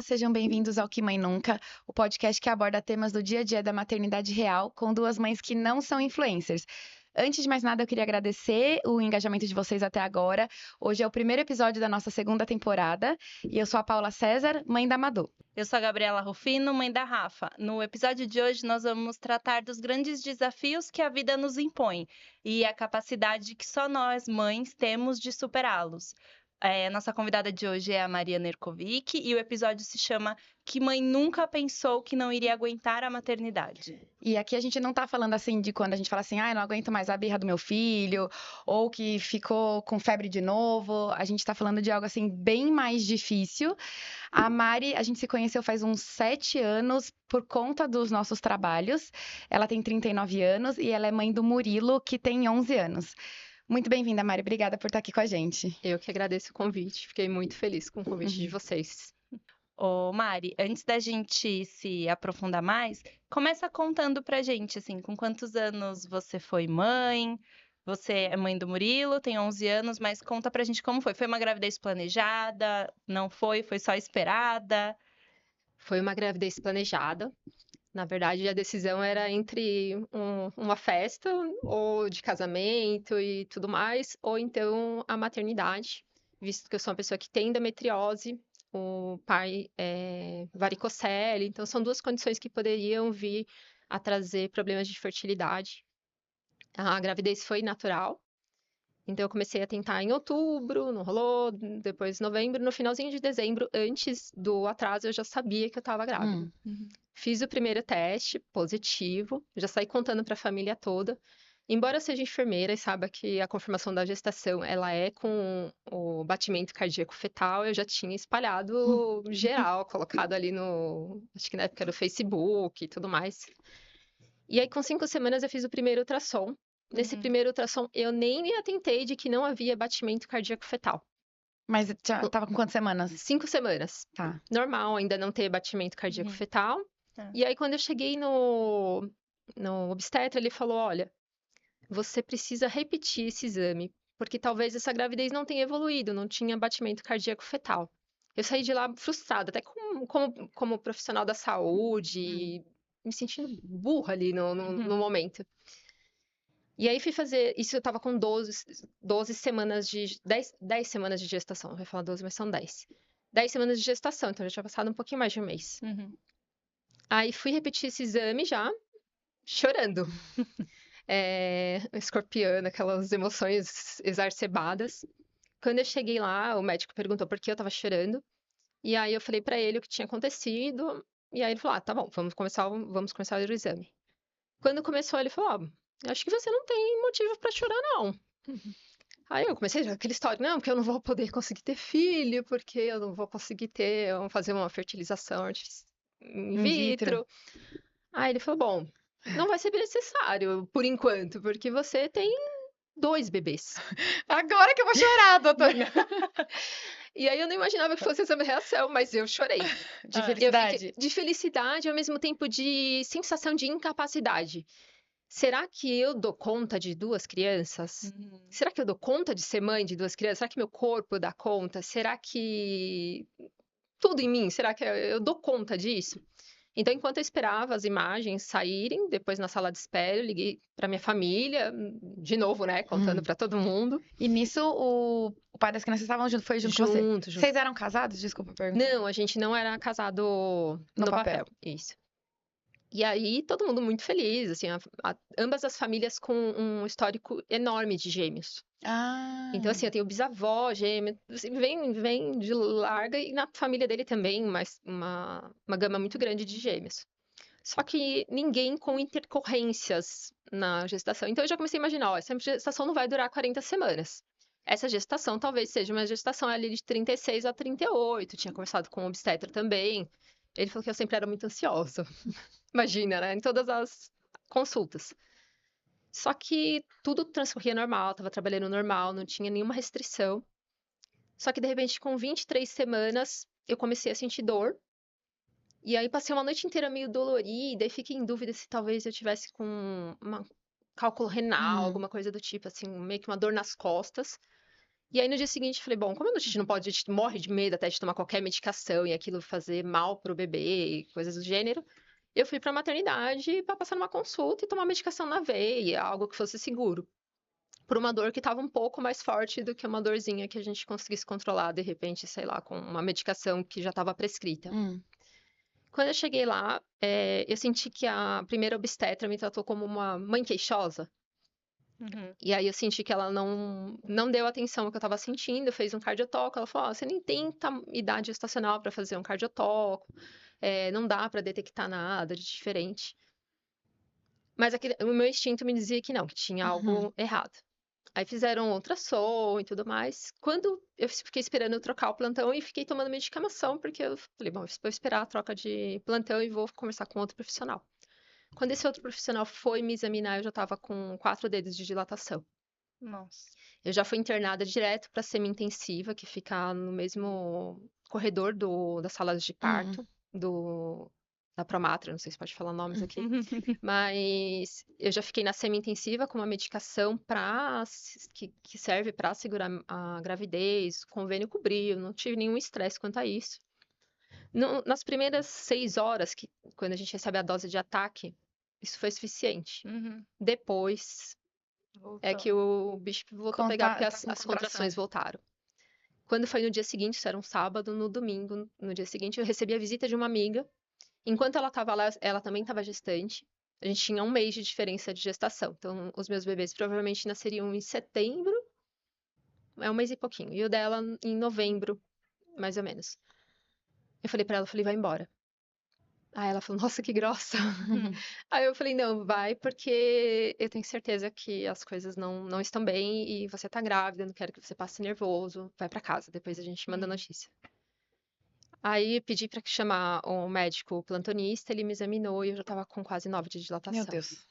sejam bem-vindos ao Que Mãe Nunca, o podcast que aborda temas do dia a dia da maternidade real com duas mães que não são influencers. Antes de mais nada, eu queria agradecer o engajamento de vocês até agora. Hoje é o primeiro episódio da nossa segunda temporada e eu sou a Paula César, mãe da Madu. Eu sou a Gabriela Rufino, mãe da Rafa. No episódio de hoje, nós vamos tratar dos grandes desafios que a vida nos impõe e a capacidade que só nós, mães, temos de superá-los. Nossa convidada de hoje é a Maria Nerkovic e o episódio se chama Que Mãe Nunca Pensou que Não Iria Aguentar a Maternidade. E aqui a gente não tá falando assim de quando a gente fala assim, eu não aguento mais a birra do meu filho, ou que ficou com febre de novo. A gente tá falando de algo assim bem mais difícil. A Mari, a gente se conheceu faz uns 7 anos por conta dos nossos trabalhos. Ela tem 39 anos e ela é mãe do Murilo, que tem 11 anos. Muito bem-vinda, Mari. Obrigada por estar aqui com a gente. Eu que agradeço o convite, fiquei muito feliz com o convite de vocês. Ô, Mari, antes da gente se aprofundar mais, começa contando pra gente, assim, com quantos anos você foi mãe? Você é mãe do Murilo, tem 11 anos, mas conta pra gente como foi. Foi uma gravidez planejada? Não foi? Foi só esperada? Foi uma gravidez planejada. Na verdade, a decisão era entre uma festa, ou de casamento e tudo mais, ou então a maternidade, visto que eu sou uma pessoa que tem endometriose, o pai é varicocele, então são duas condições que poderiam vir a trazer problemas de fertilidade. A gravidez foi natural. Então, eu comecei a tentar em outubro, não rolou, depois novembro, no finalzinho de dezembro, antes do atraso, eu já sabia que eu estava grávida. Fiz o primeiro teste, positivo, já saí contando para a família toda. Embora eu seja enfermeira e saiba que a confirmação da gestação, ela é com o batimento cardíaco fetal, eu já tinha espalhado geral, colocado ali no, acho que na época era o Facebook e tudo mais. E aí, com 5 semanas, eu fiz o primeiro ultrassom. Nesse primeiro ultrassom, eu nem me atentei de que não havia batimento cardíaco fetal. Mas já tava com quantas semanas? 5 semanas. Tá. Normal ainda não ter batimento cardíaco fetal. Tá. E aí, quando eu cheguei no obstetra, ele falou: olha, você precisa repetir esse exame, porque talvez essa gravidez não tenha evoluído, não tinha batimento cardíaco fetal. Eu saí de lá frustrada, até como profissional da saúde, me sentindo burra ali no momento. E aí fui fazer. Isso eu tava com 12 semanas de. 10 semanas de gestação. Eu ia falar 12, mas são 10. 10 semanas de gestação, então já tinha passado um pouquinho mais de um mês. Aí fui repetir esse exame já, chorando. Escorpiana, aquelas emoções exacerbadas. Quando eu cheguei lá, o médico perguntou por que eu tava chorando. E aí eu falei pra ele o que tinha acontecido. E aí ele falou: tá bom, vamos começar o exame. Quando começou, ele falou: acho que você não tem motivo pra chorar, não. Aí eu comecei aquela história, não, porque eu não vou poder conseguir ter filho, porque eu não vou conseguir fazer uma fertilização in vitro. Aí ele falou: bom, não vai ser necessário, por enquanto, porque você tem 2 bebês. Agora que eu vou chorar, doutora. E aí eu não imaginava que fosse essa minha reação, mas eu chorei. De felicidade. De felicidade, ao mesmo tempo de sensação de incapacidade. Será que eu dou conta de 2 crianças? Será que eu dou conta de ser mãe de 2 crianças? Será que meu corpo dá conta? Será que tudo em mim? Será que eu dou conta disso? Então, enquanto eu esperava as imagens saírem, depois na sala de espera, eu liguei para minha família, de novo, né, contando para todo mundo. E nisso, o pai das crianças estavam junto, foi junto com você? Junto. Vocês eram casados? Desculpa a pergunta. Não, a gente não era casado No no papel. papel. Isso. E aí, todo mundo muito feliz, assim, ambas as famílias com um histórico enorme de gêmeos. Então, assim, eu tenho bisavó gêmeo, assim, vem de larga, e na família dele também, mas uma gama muito grande de gêmeos. Só que ninguém com intercorrências na gestação. Então, eu já comecei a imaginar, essa gestação não vai durar 40 semanas. Essa gestação talvez seja uma gestação ali de 36 a 38. Tinha conversado com o obstetra também. Ele falou que eu sempre era muito ansiosa. Imagina, né? Em todas as consultas. Só que tudo transcorria normal, estava trabalhando normal, não tinha nenhuma restrição. Só que, de repente, com 23 semanas, eu comecei a sentir dor. E aí, passei uma noite inteira meio dolorida e fiquei em dúvida se talvez eu tivesse com um cálculo renal, alguma coisa do tipo, assim, meio que uma dor nas costas. E aí, no dia seguinte, eu falei, bom, como a gente não pode, a gente morre de medo até de tomar qualquer medicação e aquilo fazer mal pro bebê e coisas do gênero, eu fui pra maternidade pra passar numa consulta e tomar medicação na veia, algo que fosse seguro. Por uma dor que estava um pouco mais forte do que uma dorzinha que a gente conseguisse controlar, de repente, sei lá, com uma medicação que já estava prescrita. Quando eu cheguei lá, eu senti que a primeira obstetra me tratou como uma mãe queixosa. Uhum. E aí eu senti que ela não deu atenção ao que eu estava sentindo, fez um cardiotoco. Ela falou: você nem tem idade gestacional para fazer um cardiotoco, não dá para detectar nada de diferente. Mas o meu instinto me dizia que não, que tinha algo errado. Aí fizeram ultrassom e tudo mais. Quando eu fiquei esperando eu trocar o plantão e fiquei tomando medicação, porque eu falei, bom, vou esperar a troca de plantão e vou conversar com outro profissional. Quando esse outro profissional foi me examinar, eu já estava com 4 dedos de dilatação. Nossa. Eu já fui internada direto para semi-intensiva, que fica no mesmo corredor das salas de parto, da Promatra, não sei se pode falar nomes aqui. Mas eu já fiquei na semi-intensiva com uma medicação que serve para segurar a gravidez, o convênio cobriu, não tive nenhum estresse quanto a isso. Nas primeiras 6 horas, quando a gente recebe a dose de ataque, isso foi suficiente. Uhum. Depois é que o bicho voltou a pegar, porque Tá as com contrações contração. voltaram. Quando foi no dia seguinte, isso era um sábado, no domingo, no dia seguinte, eu recebi a visita de uma amiga. Enquanto ela estava lá, ela também estava gestante. A gente tinha 1 mês de diferença de gestação. Então, os meus bebês provavelmente nasceriam em setembro, 1 mês e pouquinho. E o dela em novembro, mais ou menos. Eu falei pra ela, vai embora. Aí ela falou, nossa, que grossa. Aí eu falei, não, vai, porque eu tenho certeza que as coisas não estão bem e você tá grávida, não quero que você passe nervoso. Vai pra casa, depois a gente manda notícia. Aí pedi pra chamar o médico plantonista, ele me examinou e eu já tava com quase 9 de Meu dilatação. Deus.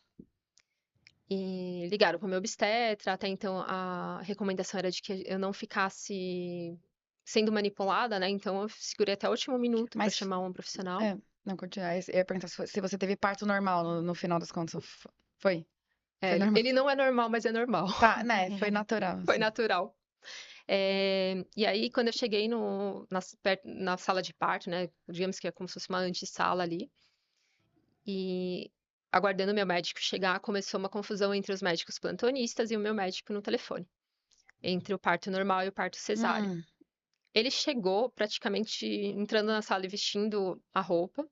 E ligaram pro meu obstetra, até então a recomendação era de que eu não ficasse sendo manipulada, né? Então eu segurei até o último minuto pra Mas, chamar um profissional. não, continua. Eu ia perguntar se você teve parto normal no final das contas. Foi? Foi normal. Ele não é normal, mas é normal. Tá, né? Foi natural. Foi assim. natural. E aí, quando eu cheguei na sala de parto, né? Digamos que é como se fosse uma antessala ali. E aguardando meu médico chegar, começou uma confusão entre os médicos plantonistas e o meu médico no telefone. Entre o parto normal e o parto cesáreo. Ele chegou praticamente entrando na sala e vestindo a roupa.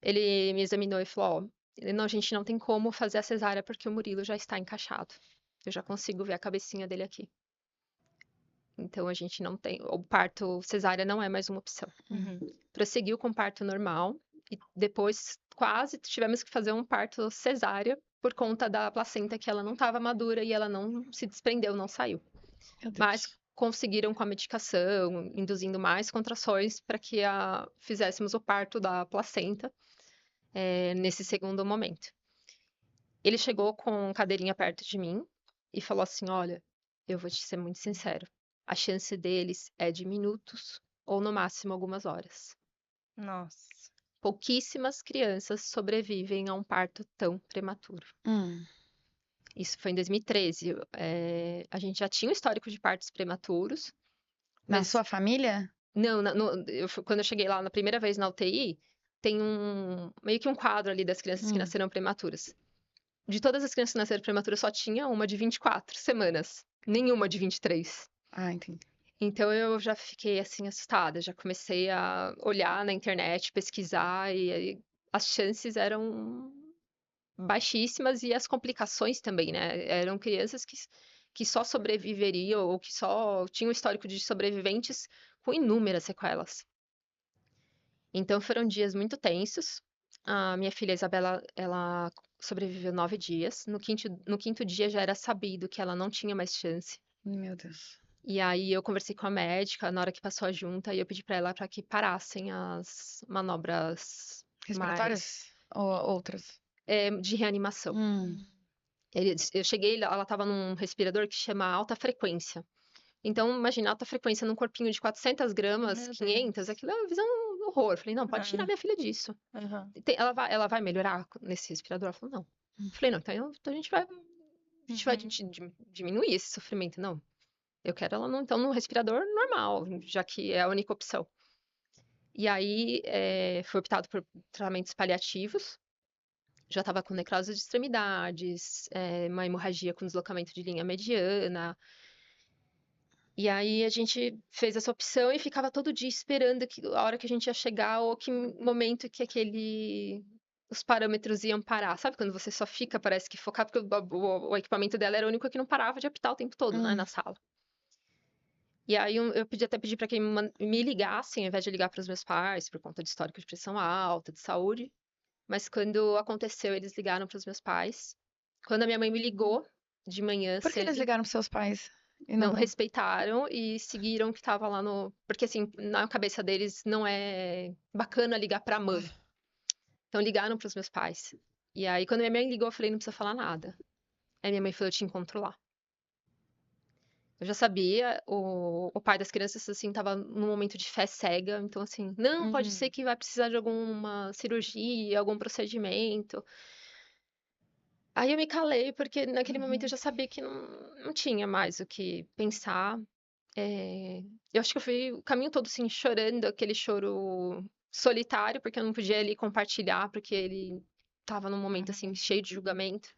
Ele me examinou e falou: ó, não, a gente não tem como fazer a cesárea porque o Murilo já está encaixado. Eu já consigo ver a cabecinha dele aqui. Então a gente não tem. O parto cesárea não é mais uma opção. Uhum. Prosseguiu com parto normal e depois quase tivemos que fazer um parto cesárea por conta da placenta que ela não estava madura e ela não se desprendeu, não saiu. Meu Deus. Mas conseguiram com a medicação, induzindo mais contrações para que fizéssemos o parto da placenta nesse segundo momento. Ele chegou com cadeirinha perto de mim e falou assim: olha, eu vou te ser muito sincero, a chance deles é de minutos ou no máximo algumas horas. Nossa. Pouquíssimas crianças sobrevivem a um parto tão prematuro. Isso foi em 2013. A gente já tinha um histórico de partos prematuros. Na Mas sua família? não, quando eu cheguei lá na primeira vez na UTI, tem meio que um quadro ali das crianças que nasceram prematuras. De todas as crianças que nasceram prematuras, só tinha uma de 24 semanas, nenhuma de 23. Ah, entendi. Então eu já fiquei assim assustada, já comecei a olhar na internet, pesquisar e as chances eram baixíssimas e as complicações também, né? Eram crianças que só sobreviveriam ou que só tinham histórico de sobreviventes com inúmeras sequelas. Então foram dias muito tensos. A minha filha Isabela, ela sobreviveu 9 dias. No quinto dia já era sabido que ela não tinha mais chance. Meu Deus. E aí eu conversei com a médica na hora que passou a junta e eu pedi para ela para que parassem as manobras Respiratórias? Ou outras? de reanimação. Eu cheguei, ela estava num respirador que chama alta frequência. Então, imagina, alta frequência num corpinho de 400 gramas, Meu 500, Deus. aquilo é uma visão horror. Falei, não, pode tirar minha filha disso. Uhum. Ela vai melhorar nesse respirador? Ela falou, não. Falei, não, então a gente vai diminuir esse sofrimento. Não. Eu quero ela, então, no respirador normal, já que é a única opção. E aí, foi optado por tratamentos paliativos. Já estava com necrose de extremidades, uma hemorragia com deslocamento de linha mediana. E aí a gente fez essa opção e ficava todo dia esperando a hora que a gente ia chegar ou que momento que os parâmetros iam parar. Sabe quando você só fica, parece que focado, porque o equipamento dela era o único que não parava de apitar o tempo todo, né, na sala. E aí eu pedi para que me ligassem, ao invés de ligar para os meus pais, por conta de histórico de pressão alta, de saúde. Mas quando aconteceu, eles ligaram para os meus pais. Quando a minha mãe me ligou de manhã Por que eles cedo, ligaram pros seus pais? E não não... respeitaram e seguiram o que estava lá no. Porque, assim, na cabeça deles não é bacana ligar para a mãe. Então ligaram para os meus pais. E aí, quando minha mãe ligou, eu falei: não precisa falar nada. Aí minha mãe falou: eu te encontro lá. Eu já sabia, o pai das crianças, assim, tava num momento de fé cega. Então, assim, não, pode ser que vai precisar de alguma cirurgia, algum procedimento. Aí eu me calei, porque naquele momento eu já sabia que não tinha mais o que pensar. Eu acho que eu fui o caminho todo, assim, chorando, aquele choro solitário, porque eu não podia ali compartilhar, porque ele tava num momento, assim, cheio de julgamento.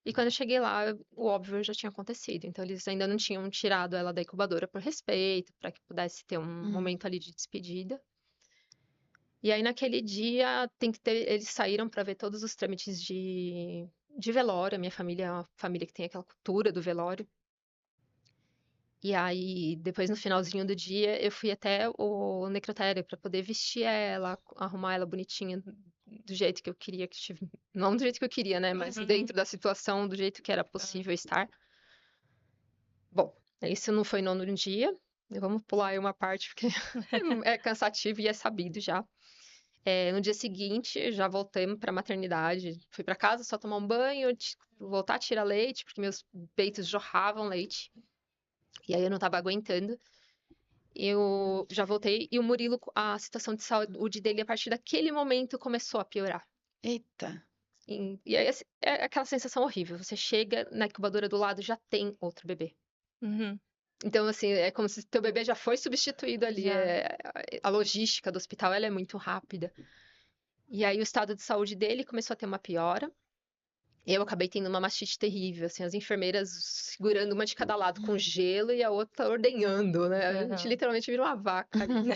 E quando eu cheguei lá, o óbvio já tinha acontecido. Então, eles ainda não tinham tirado ela da incubadora por respeito, para que pudesse ter um momento ali de despedida. E aí, naquele dia, eles saíram para ver todos os trâmites de velório. A minha família é uma família que tem aquela cultura do velório. E aí, depois, no finalzinho do dia, eu fui até o necrotério para poder vestir ela, arrumar ela bonitinha do jeito que eu queria que estivesse. Não do jeito que eu queria, né? Mas dentro da situação, do jeito que era possível estar. Bom, isso não foi no dia. Vamos pular aí uma parte, porque é cansativo e é sabido já. No dia seguinte, já voltamos para a maternidade. Fui para casa, só tomar um banho, voltar a tirar leite, porque meus peitos jorravam leite. E aí eu não estava aguentando. Eu já voltei e o Murilo, a situação de saúde dele, a partir daquele momento, começou a piorar. Eita. E aí assim, é aquela sensação horrível. Você chega na incubadora do lado, já tem outro bebê. Então, assim, é como se teu bebê já foi substituído ali. Já. A logística do hospital, ela é muito rápida. E aí o estado de saúde dele começou a ter uma piora. Eu acabei tendo uma mastite terrível, assim, as enfermeiras segurando uma de cada lado com gelo e a outra ordenhando, né? A gente literalmente vira uma vaca ali.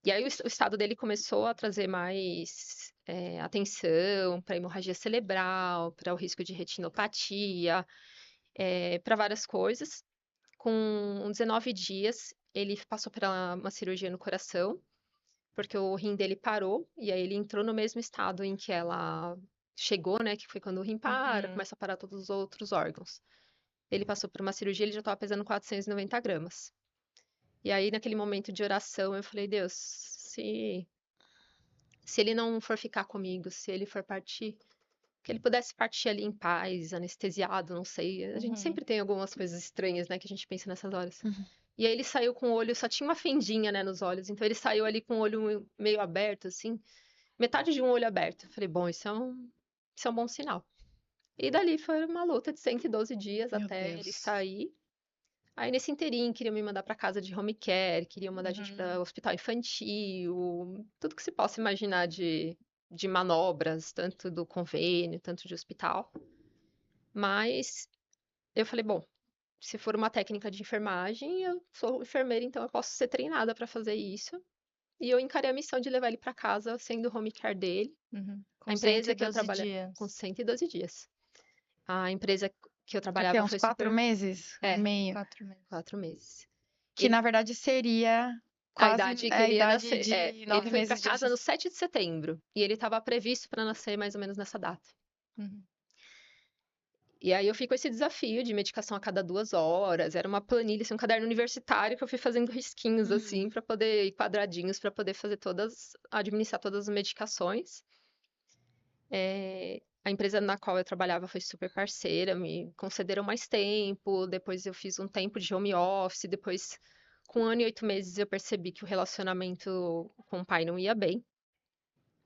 E aí o estado dele começou a trazer mais atenção para hemorragia cerebral, para o risco de retinopatia, para várias coisas. Com 19 dias, ele passou por uma cirurgia no coração, porque o rim dele parou, e aí ele entrou no mesmo estado em que ela chegou, né? Que foi quando o rim para, começa a parar todos os outros órgãos. Ele passou por uma cirurgia, ele já estava pesando 490 gramas. E aí, naquele momento de oração, eu falei: Deus, se ele não for ficar comigo, se ele for partir, que ele pudesse partir ali em paz, anestesiado, não sei. A gente sempre tem algumas coisas estranhas, né, que a gente pensa nessas horas. E aí ele saiu com o olho, só tinha uma fendinha, né, nos olhos, então ele saiu ali com o olho meio aberto, assim, metade de um olho aberto. Eu falei: bom, isso é um bom sinal. E dali foi uma luta de 112 dias Meu até ele Deus. sair. Aí nesse inteirinho queriam me mandar para casa de home care, queriam mandar a gente para hospital infantil, tudo que se possa imaginar de manobras, tanto do convênio, tanto de hospital. Mas eu falei: bom, se for uma técnica de enfermagem, eu sou enfermeira, então eu posso ser treinada para fazer isso. E eu encarei a missão de levar ele para casa sendo o home care dele. Com A empresa que eu 112 trabalhava dias. com 112 dias. A empresa que eu Daqui trabalhava a uns foi 4 super. meses? Um meio. 4 meses. 4 meses. Que na verdade seria A quase idade que a ele ia idade nascer. de Ele 9 foi para meses de casa no gestação. 7 de setembro. E ele estava previsto para nascer mais ou menos nessa data. E aí eu fico com esse desafio de medicação a cada 2 horas. Era uma planilha, assim, um caderno universitário que eu fui fazendo risquinhos, assim, para poder, e quadradinhos, para poder fazer administrar todas as medicações. A empresa na qual eu trabalhava foi super parceira, me concederam mais tempo. Depois eu fiz um tempo de home office. Depois, com 1 ano e 8 meses, eu percebi que o relacionamento com o pai não ia bem.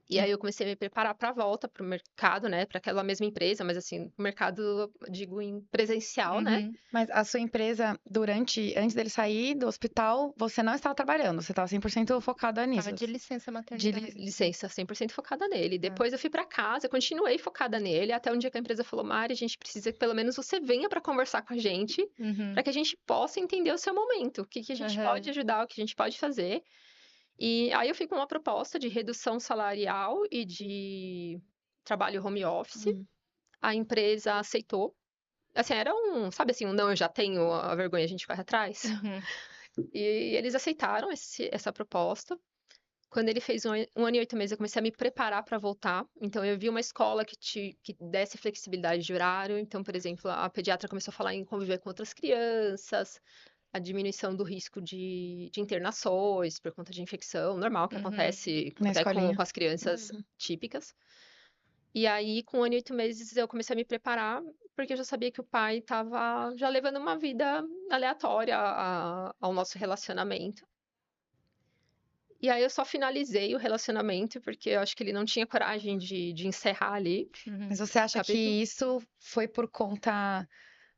E aí eu comecei a me preparar para a volta para o mercado, né? Para aquela mesma empresa, mas assim, o mercado, digo, em presencial, né? Uhum. Mas a sua empresa, antes dele sair do hospital, você não estava trabalhando, você estava 100% focada nisso. Tava de licença De maternidade. Licença 100% focada nele. Depois eu fui para casa, continuei focada nele, até um dia que a empresa falou: Mari, a gente precisa que pelo menos você venha para conversar com a gente, Uhum. para que a gente possa entender o seu momento, o que que a gente pode ajudar, o que a gente pode fazer. E aí eu fui com uma proposta de redução salarial e de trabalho home office. Hum. A empresa aceitou. Assim, era sabe assim, não, eu já tenho, a vergonha a gente corre atrás. Uhum. E eles aceitaram essa proposta. Quando ele fez 1 ano e 8 meses, eu comecei a me preparar para voltar. Então, eu vi uma escola que desse flexibilidade de horário. Então, por exemplo, a pediatra começou a falar em conviver com outras crianças, a diminuição do risco de internações por conta de infecção, normal, que Uhum. acontece Na até escolinha. com as crianças Uhum. típicas. E aí, com 1 ano e 8 meses, eu comecei a me preparar, porque eu já sabia que o pai estava já levando uma vida aleatória ao nosso relacionamento. E aí eu só finalizei o relacionamento, porque eu acho que ele não tinha coragem de encerrar ali Uhum. Mas você o acha que capítulo. isso foi por conta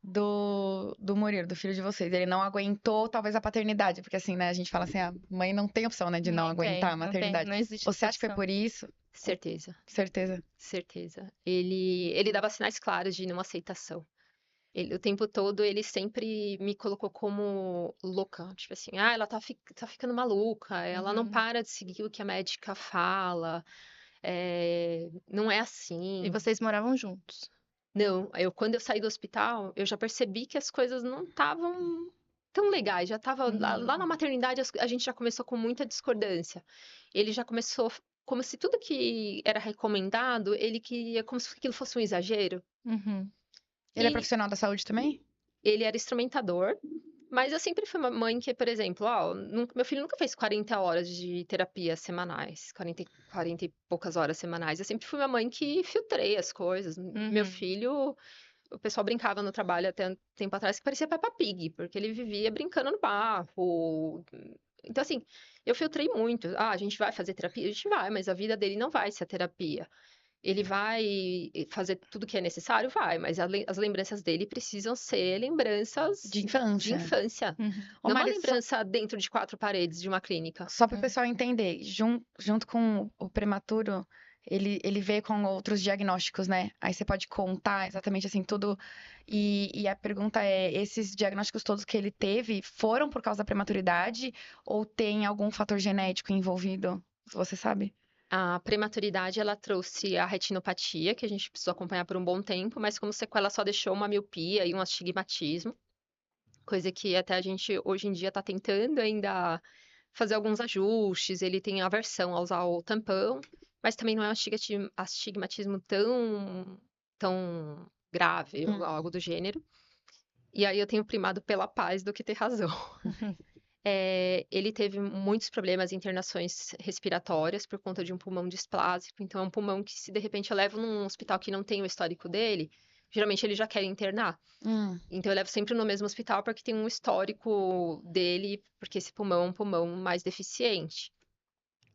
do Murilo, do filho de vocês? Ele não aguentou, talvez, a paternidade, porque assim, né, a gente fala assim, a mãe não tem opção, né, de não aguentar a Não tem, maternidade. não existe Você essa acha que foi opção. por isso? Certeza, Certeza. certeza. Ele dava sinais claros de não aceitação. O tempo todo ele sempre me colocou como louca. Tipo assim, ela tá ficando maluca, ela não Uhum. para de seguir o que a médica fala, não é assim. E vocês moravam juntos? Não, quando eu saí do hospital, eu já percebi que as coisas não estavam tão legais. Já estava lá na maternidade, a gente já começou com muita discordância. Ele já começou como se tudo que era recomendado, ele queria como se aquilo fosse um exagero. Uhum. Ele é E profissional da saúde também? ele era instrumentador, mas eu sempre fui uma mãe que, por exemplo, meu filho nunca fez 40 horas de terapia semanais, 40 e poucas horas semanais. Eu sempre fui uma mãe que filtrei as coisas. Meu Uhum. filho, o pessoal brincava no trabalho até um tempo atrás que parecia Peppa Pig, porque ele vivia brincando no barro. Então, assim, eu filtrei muito. A gente vai fazer terapia? A gente vai, mas a vida dele não vai ser a terapia. Ele vai fazer tudo que é necessário? Vai, mas as lembranças dele precisam ser lembranças De de infância. infância. Uhum. Ô, Não uma Mari, lembrança dentro de 4 paredes de uma clínica. só para o pessoal entender, junto com o prematuro, ele veio com outros diagnósticos, né? Aí você pode contar exatamente assim tudo. E a pergunta é: esses diagnósticos todos que ele teve foram por causa da prematuridade ou tem algum fator genético envolvido? Você sabe? A prematuridade, ela trouxe a retinopatia, que a gente precisou acompanhar por um bom tempo, mas como sequela só deixou uma miopia e um astigmatismo, coisa que até a gente hoje em dia está tentando ainda fazer alguns ajustes. Ele tem aversão a usar o tampão, mas também não é um astigmatismo tão grave ou Hum. algo do gênero. E aí eu tenho primado pela paz do que ter razão. Uhum. Ele teve muitos problemas, internações respiratórias por conta de um pulmão displásico. Então, é um pulmão que, se de repente eu levo num hospital que não tem o histórico dele, geralmente ele já quer internar. Hum. Então, eu levo sempre no mesmo hospital porque tem um histórico dele, porque esse pulmão é um pulmão mais deficiente.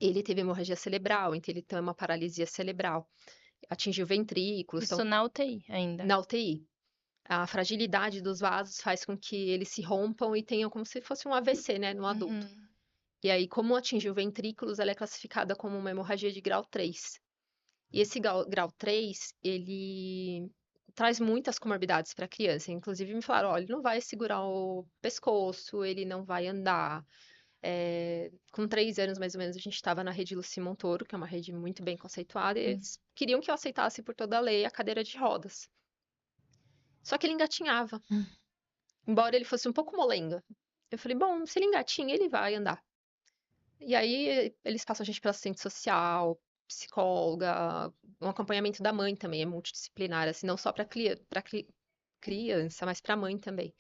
Ele teve hemorragia cerebral, então ele tem uma paralisia cerebral. Atingiu ventrículos, Isso então, na UTI ainda. na UTI. A fragilidade dos vasos faz com que eles se rompam e tenham como se fosse um AVC, né, no adulto. Uhum. E aí, como atingiu ventrículos, ela é classificada como uma hemorragia de grau 3. E esse grau 3, ele traz muitas comorbidades para a criança. Inclusive, me falaram: olha, ele não vai segurar o pescoço, ele não vai andar. Com 3 anos, mais ou menos, a gente estava na rede Luci Montoro, que é uma rede muito bem conceituada, e eles queriam que eu aceitasse por toda a lei a cadeira de rodas. Só que ele engatinhava, Hum. embora ele fosse um pouco molenga. Eu falei: bom, se ele engatinha, ele vai andar. E aí eles passam a gente pela assistente social, psicóloga, um acompanhamento da mãe também, é multidisciplinar, assim, não só para criança, mas para a mãe também.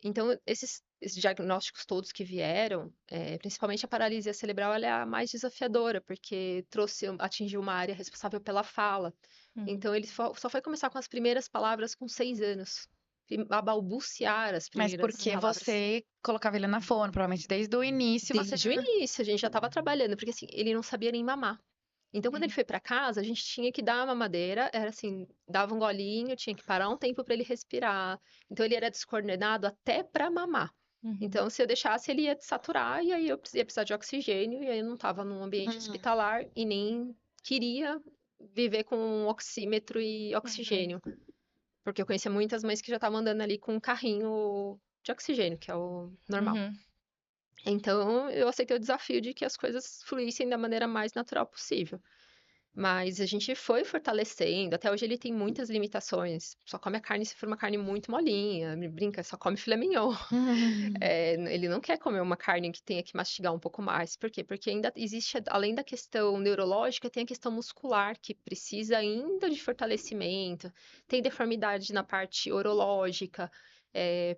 Então, esses diagnósticos todos que vieram, principalmente a paralisia cerebral, ela é a mais desafiadora, porque atingiu uma área responsável pela fala. Uhum. Então, ele só foi começar com as primeiras palavras com 6 anos, a balbuciar as Mas primeiras porque palavras. você colocava ele na fono, provavelmente desde o início você Desde o início, a gente já estava trabalhando, porque assim, ele não sabia nem mamar. Então, quando ele Uhum. foi para casa, a gente tinha que dar a mamadeira, era assim, dava um golinho, tinha que parar um tempo para ele respirar. Então, ele era descoordenado até para mamar. Uhum. Então, se eu deixasse, ele ia saturar e aí eu ia precisar de oxigênio e aí eu não estava num ambiente Uhum. hospitalar e nem queria viver com um oxímetro e Uhum. oxigênio, porque eu conhecia muitas mães que já estavam andando ali com um carrinho de oxigênio, que é o normal. Uhum. Então, eu aceitei o desafio de que as coisas fluíssem da maneira mais natural possível. Mas a gente foi fortalecendo. Até hoje ele tem muitas limitações. Só come a carne se for uma carne muito molinha. Me brinca, só come filé mignon. Uhum. Ele não quer comer uma carne que tenha que mastigar um pouco mais. Por quê? Porque ainda existe, além da questão neurológica, tem a questão muscular, que precisa ainda de fortalecimento. Tem deformidade na parte orológica,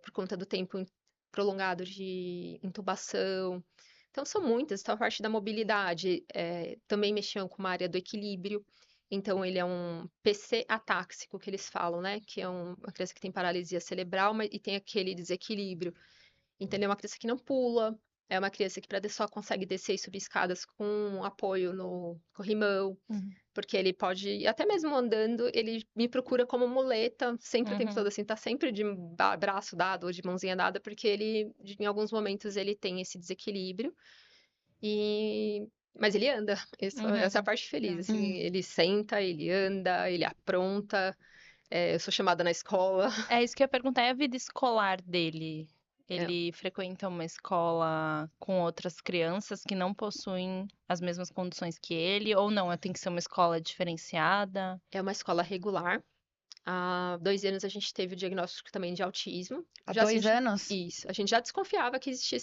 por conta do tempo prolongado de intubação. Então, são muitas. Então, a parte da mobilidade também mexiam com uma área do equilíbrio. Então, ele é um PC atáxico, que eles falam, né? Que é uma criança que tem paralisia cerebral e tem aquele desequilíbrio. Então, ele é uma criança que não pula, é uma criança que só consegue descer e subir escadas com um apoio no corrimão, Uhum. porque ele pode, até mesmo andando, ele me procura como muleta, sempre o tempo todo Uhum. assim, tá sempre de braço dado ou de mãozinha dada, porque em alguns momentos, ele tem esse desequilíbrio. Mas ele anda, essa é a Uhum. parte feliz, Legal. assim, ele senta, ele anda, ele apronta, eu sou chamada na escola. É isso que eu ia perguntar, é a vida escolar dele? É, Ele frequenta uma escola com outras crianças que não possuem as mesmas condições que ele, ou não? Tem que ser uma escola diferenciada? é uma escola regular. Há 2 anos a gente teve o diagnóstico também de autismo. Há Já assim, 2 anos? isso, a gente já desconfiava que existia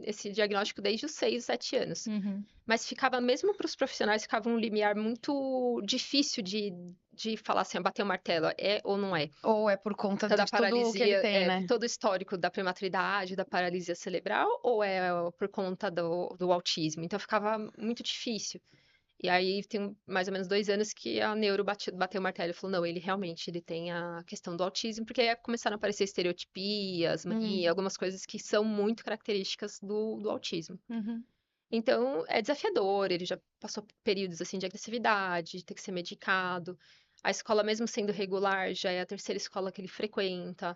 esse diagnóstico desde os 6, 7 anos. Uhum. Mas ficava, mesmo para os profissionais, ficava um limiar muito difícil de falar assim, bater o martelo, é ou não é. Ou é por conta Da de tudo o que ele paralisia, tem, né? todo o histórico da prematuridade, da paralisia cerebral, ou é por conta do autismo? Então ficava muito difícil. E aí tem mais ou menos 2 anos que a neuro bateu o martelo e falou, não, ele tem a questão do autismo, porque aí começaram a aparecer estereotipias, mania, algumas coisas que são muito características do autismo. Uhum. Então, é desafiador, ele já passou períodos assim de agressividade, de ter que ser medicado. A escola, mesmo sendo regular, já é a terceira escola que ele frequenta.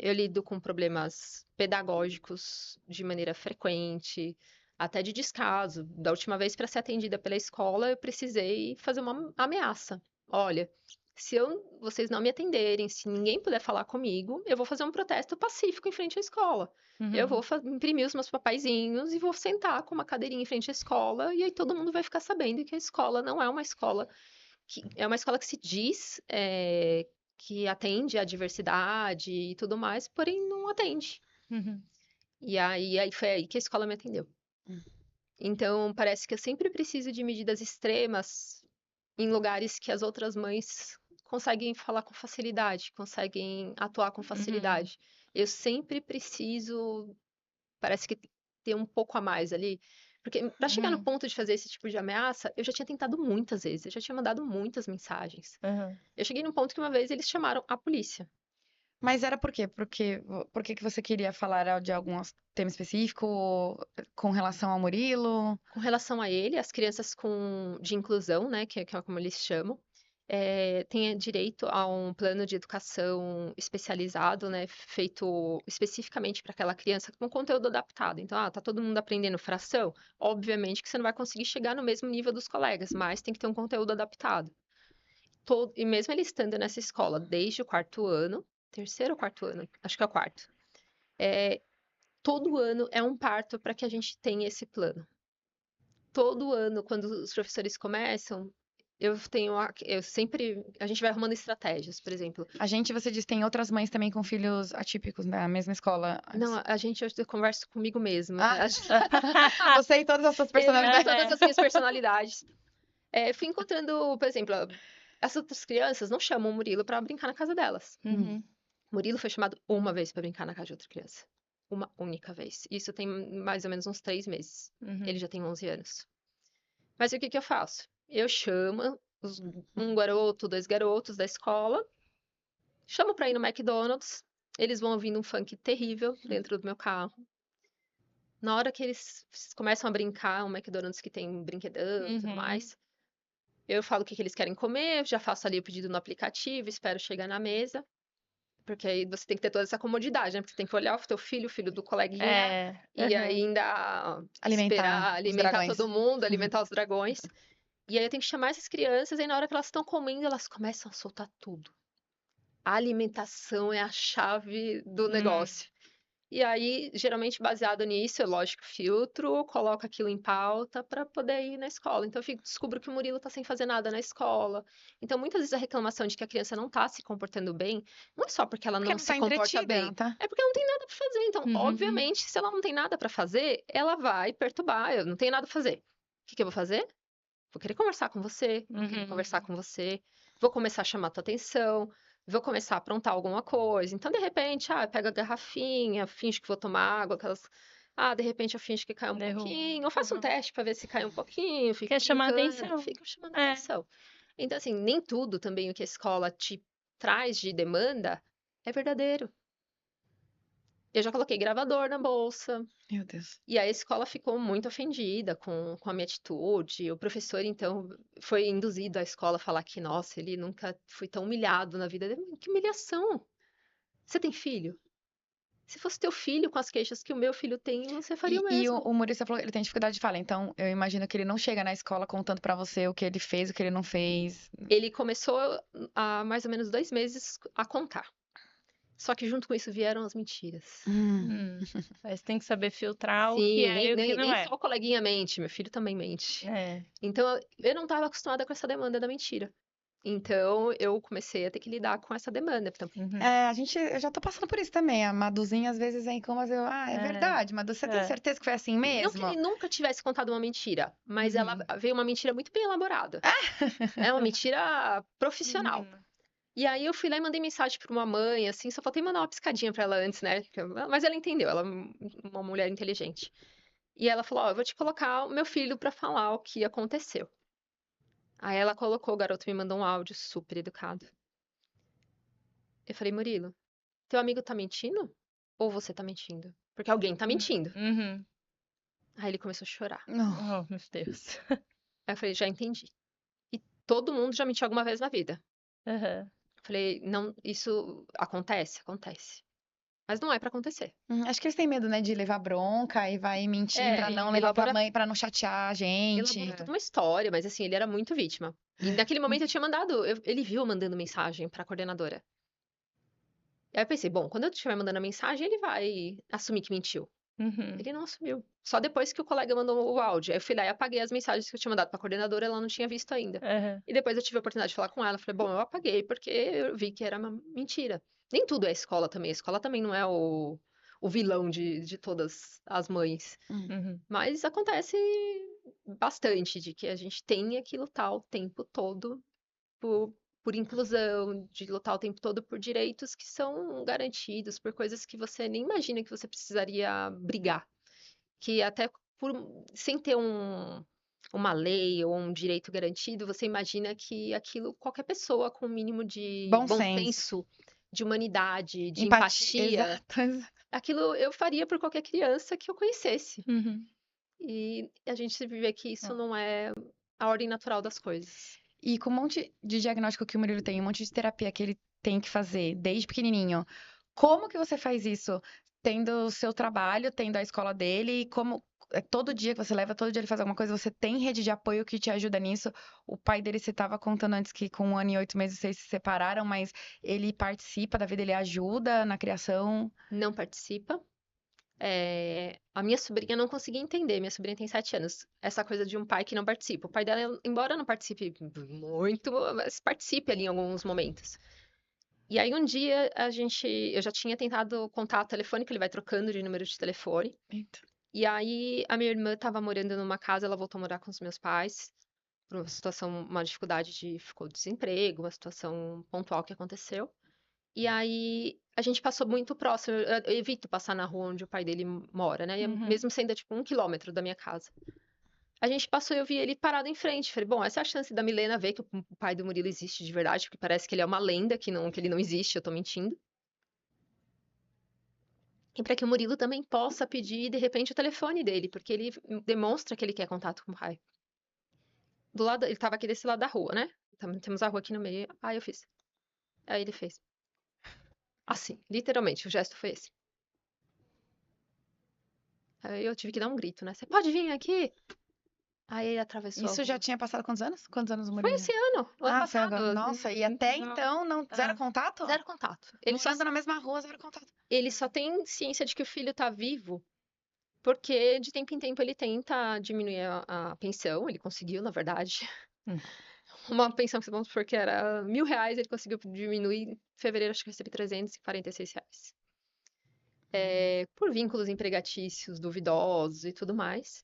Eu lido com problemas pedagógicos de maneira frequente, até de descaso. Da última vez, para ser atendida pela escola, eu precisei fazer uma ameaça. Olha, se vocês não me atenderem, se ninguém puder falar comigo, eu vou fazer um protesto pacífico em frente à escola. Eu vou Uhum. imprimir os meus papaizinhos e vou sentar com uma cadeirinha em frente à escola, e aí todo mundo vai ficar sabendo que a escola não é uma escola é uma escola que se diz que atende à diversidade e tudo mais, porém não atende. Uhum. E aí foi aí que a escola me atendeu. Hum. Então, parece que eu sempre preciso de medidas extremas em lugares que as outras mães conseguem falar com facilidade, conseguem atuar com Uhum. facilidade. Eu sempre preciso, parece que ter um pouco a mais ali. Porque para chegar no Uhum. ponto de fazer esse tipo de ameaça, eu já tinha tentado muitas vezes, eu já tinha mandado muitas mensagens. Uhum. Eu cheguei num ponto que uma vez eles chamaram a polícia. Mas era por quê? Por que que você queria falar de algum tema específico com relação ao Murilo? Com relação a ele, as crianças de inclusão, né, que é como eles chamam, têm direito a um plano de educação especializado, né, feito especificamente para aquela criança com conteúdo adaptado. Então, tá todo mundo aprendendo fração? Obviamente que você não vai conseguir chegar no mesmo nível dos colegas, mas tem que ter um conteúdo adaptado. E mesmo ele estando nessa escola desde o quarto ano, terceiro ou quarto ano, acho que é o quarto, todo ano é um parto para que a gente tenha esse plano. Todo ano, quando os professores começam, a gente vai arrumando estratégias, por exemplo. Você diz, tem outras mães também com filhos atípicos na mesma escola. Não, eu converso comigo mesma. Ah, você e todas as suas Exercer personalidades. todas as minhas personalidades. Fui encontrando, por exemplo, as outras crianças não chamam o Murilo para brincar na casa delas. Hum. Uhum. Murilo foi chamado uma vez para brincar na casa de outra criança. Uma única vez. Isso tem mais ou menos uns 3 meses. Ele Uhum. já tem 11 anos. Mas o que que eu faço? Eu chamo um garoto, 2 garotos da escola, chamo pra ir no McDonald's, eles vão ouvindo um funk terrível dentro do meu carro. Na hora que eles começam a brincar, um McDonald's que tem brinquedão e tudo Uhum. mais, eu falo o que que eles querem comer, já faço ali o pedido no aplicativo, espero chegar na mesa, porque aí você tem que ter toda essa comodidade, né? Porque você tem que olhar o teu filho, o filho do coleguinha, É. e Uhum. ainda Alimentar esperar os alimentar dragões. todo mundo, alimentar os dragões. E aí eu tenho que chamar essas crianças, e na hora que elas estão comendo, elas começam a soltar tudo. A alimentação é a chave do negócio. E aí, geralmente baseado nisso, eu, lógico, filtro, coloco aquilo em pauta para poder ir na escola. Então, descubro que o Murilo tá sem fazer nada na escola. Então, muitas vezes a reclamação de que a criança não tá se comportando bem, não é só porque ela Porque não não se tá comporta entretida, bem, não tá? é porque ela não tem nada para fazer. Então, Uhum. obviamente, se ela não tem nada para fazer, ela vai perturbar. Eu não tenho nada para fazer. O que que eu vou fazer? Vou querer conversar com você, vou querer Uhum. conversar com você, vou começar a chamar tua atenção, vou começar a aprontar alguma coisa. Então, de repente, pega a garrafinha, finge que vou tomar água, aquelas. De repente eu finge que cai um Derruba. pouquinho, eu faço um Uhum. teste para ver se cai um pouquinho, fico Quer chamar brincando, atenção. fico chamando É. atenção. Então, assim, nem tudo também o que a escola te traz de demanda é verdadeiro. Eu já coloquei gravador na bolsa, Meu Deus. e a escola ficou muito ofendida com a minha atitude. O professor, então, foi induzido à escola a falar que, nossa, ele nunca foi tão humilhado na vida dele. Que humilhação! Você tem filho? Se fosse teu filho com as queixas que o meu filho tem, você faria o E o, mesmo. o Maurício falou que ele tem dificuldade de fala, então eu imagino que ele não chega na escola contando pra você o que ele fez, o que ele não fez. Ele começou há mais ou menos 2 meses a contar. Só que junto com isso vieram as mentiras. Mas tem que saber filtrar o que Sim, é e o que não nem é. só o coleguinha mente, meu filho também mente. É. Então, eu não estava acostumada com essa demanda da mentira. Então, eu comecei a ter que lidar com essa demanda. Então, Uhum. Eu já tô passando por isso também. A Maduzinha às vezes vem com, mas é É. verdade, Madu, você tem É. certeza que foi assim não que mesmo? ele nunca tivesse contado uma mentira, mas ela Uhum. veio uma mentira muito bem elaborada. É uma mentira profissional. Uhum. E aí eu fui lá e mandei mensagem para uma mãe, assim, só faltei mandar uma piscadinha para ela antes, né? Mas ela entendeu, ela é uma mulher inteligente. E ela falou: Ó, eu vou te colocar o meu filho para falar o que aconteceu. Aí ela colocou, o garoto me mandou um áudio super educado. Eu falei: Murilo, teu amigo tá mentindo? Ou você tá mentindo? Porque alguém tá mentindo. Uhum. Aí ele começou a chorar. Não. Oh, meu Deus. Aí eu falei: já entendi. E todo mundo já mentiu alguma vez na vida. Uhum. Eu falei: não, isso acontece? Acontece. Mas não é pra acontecer. Acho que eles têm medo, né, de levar bronca e vai mentir pra É, não levar pra mãe, pra não chatear a gente. elaborou toda uma história, mas assim, ele era muito vítima. E naquele momento eu tinha mandado, ele viu eu mandando mensagem pra coordenadora. E aí eu pensei, bom, quando eu estiver mandando a mensagem, ele vai assumir que mentiu. Uhum. Ele não assumiu. Só depois que o colega mandou o áudio. Aí eu fui lá e apaguei as mensagens que eu tinha mandado pra coordenadora, ela não tinha visto ainda. Uhum. E depois eu tive a oportunidade de falar com ela. Falei, bom, eu apaguei porque eu vi que era uma mentira. Nem tudo é a escola também. A escola também não é o vilão de todas as mães. Uhum. Mas acontece bastante de que a gente tenha que lutar o tempo todo por inclusão, de lutar o tempo todo por direitos que são garantidos, por coisas que você nem imagina que você precisaria brigar. Que até por, sem ter uma lei ou um direito garantido, você imagina que aquilo, qualquer pessoa com o mínimo de Bom bom senso. senso, de humanidade, de Empatia, empatia, exato. aquilo eu faria por qualquer criança que eu conhecesse. Uhum. E a gente vê que isso Ó. não é a ordem natural das coisas. E com um monte de diagnóstico que o Murilo tem, um monte de terapia que ele tem que fazer desde pequenininho, como que você faz isso? Tendo o seu trabalho, tendo a escola dele, como todo dia que você leva, todo dia ele faz alguma coisa, você tem rede de apoio que te ajuda nisso? O pai dele, você estava contando antes que com 1 ano e 8 meses vocês se separaram, mas ele participa da vida, ele ajuda na criação? Não participa. A minha sobrinha não conseguia entender, minha sobrinha tem 7 anos, essa coisa de um pai que não participa. O pai dela, embora não participe muito, mas participe ali em alguns momentos. E aí um dia eu já tinha tentado contato telefônico, ele vai trocando de número de telefone. Eita. E aí a minha irmã estava morando numa casa, ela voltou a morar com os meus pais, por uma situação, uma dificuldade ficou desemprego, uma situação pontual que aconteceu. E aí a gente passou muito próximo. Eu evito passar na rua onde o pai dele mora, né? Uhum. Mesmo sendo tipo 1 quilômetro da minha casa. A gente passou e eu vi ele parado em frente. Falei, bom, essa é a chance da Milena ver que o pai do Murilo existe de verdade, porque parece que ele é uma lenda, que ele não existe, eu tô mentindo. E para que o Murilo também possa pedir, de repente, o telefone dele, porque ele demonstra que ele quer contato com o pai. Do lado, ele estava aqui desse lado da rua, né? Temos a rua aqui no meio. Aí eu fiz. Aí ele fez. Assim, literalmente, o gesto foi esse. Aí eu tive que dar um grito, né? Você pode vir aqui? Aí ele atravessou a Isso já rua. tinha passado quantos anos? Quantos anos o Foi Murilo? esse ano, o ano Foi agora. passado. Nossa, e até Não. então, não, zero Ah. contato? Zero contato. Morando na mesma rua, zero contato. Ele só tem ciência de que o filho tá vivo porque de tempo em tempo ele tenta diminuir a pensão. Ele conseguiu, na verdade. Hum. Uma pensão que vamos supor que era R$ 1.000, ele conseguiu diminuir. Em fevereiro, acho que eu recebi R$ 346. Por vínculos empregatícios duvidosos e tudo mais.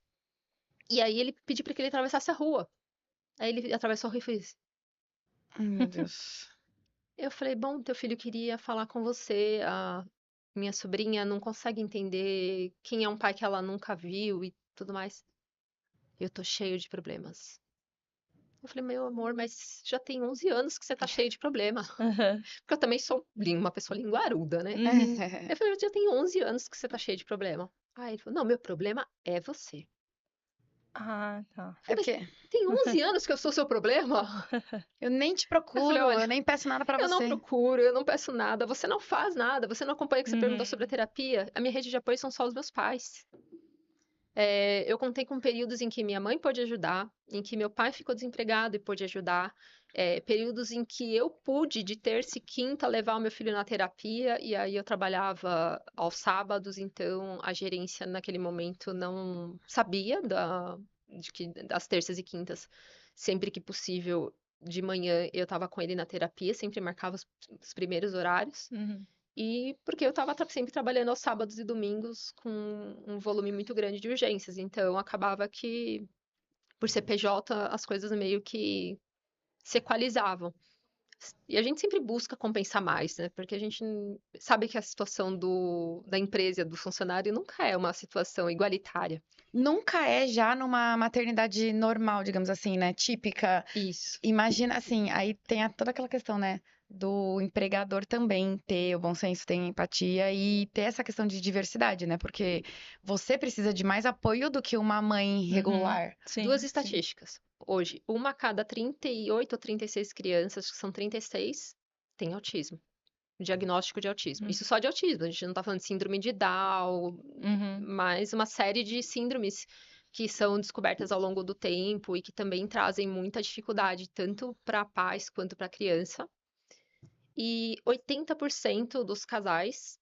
E aí ele pediu para que ele atravessasse a rua. Aí ele atravessou a rua e fez. Ai, meu Deus. Eu falei, bom, teu filho queria falar com você, a minha sobrinha não consegue entender quem é um pai que ela nunca viu e tudo mais. Eu tô cheio de problemas. Eu falei, meu amor, mas já tem 11 anos que você tá cheio de problema. Aham. Porque eu também sou uma pessoa linguaruda, né? Uhum. Eu falei, já tem 11 anos que você tá cheio de problema. Aí ele falou, não, meu problema é você. Ah, tá. É porque Tem 11 anos que eu sou seu problema? eu nem te Eu procuro, falei, olha, eu nem peço nada pra eu não você. procuro, eu não peço nada, você não faz nada, você não acompanha o que você perguntou sobre a Uhum. terapia. A minha rede de apoio são só os meus pais. Eu contei com períodos em que minha mãe pôde ajudar, em que meu pai ficou desempregado e pôde ajudar, períodos em que eu pude, de terça e quinta, levar o meu filho na terapia, e aí eu trabalhava aos sábados, então a gerência naquele momento não sabia das terças e quintas, sempre que possível, de manhã eu estava com ele na terapia, sempre marcava os primeiros horários. Uhum. E porque eu estava sempre trabalhando aos sábados e domingos com um volume muito grande de urgências. Então, acabava que, por ser PJ, as coisas meio que se equalizavam. E a gente sempre busca compensar mais, né? Porque a gente sabe que a situação da empresa, do funcionário, nunca é uma situação igualitária. Nunca é já numa maternidade normal, digamos assim, né? Típica. Isso. Imagina assim, aí tem toda aquela questão, né? Do empregador também ter o bom senso, ter empatia e ter essa questão de diversidade, né? Porque você precisa de mais apoio do que uma mãe Uhum. regular. Sim. Duas estatísticas. Hoje, uma a cada 38 ou 36 crianças, que são 36, tem autismo. Diagnóstico de autismo. Isso só de autismo, a gente não tá falando de síndrome de Down, Uhum. mas uma série de síndromes que são descobertas ao longo do tempo e que também trazem muita dificuldade, tanto para pais quanto para criança. E 80% dos casais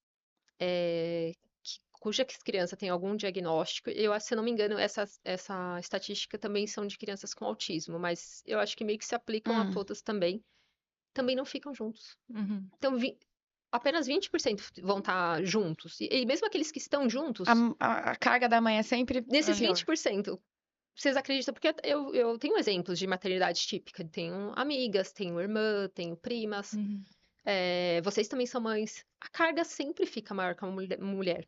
cuja criança tem algum diagnóstico, se eu não me engano, essa estatística também são de crianças com autismo, mas eu acho que meio que se aplicam a todas também não ficam juntos. Uhum. Então, apenas 20% vão estar juntos. E mesmo aqueles que estão juntos, A carga da mãe é sempre nesses maior. 20%, vocês acreditam? Porque eu tenho exemplos de maternidade típica. Tenho amigas, tenho irmã, tenho primas. Uhum. Vocês também são mães. A carga sempre fica maior que uma mulher.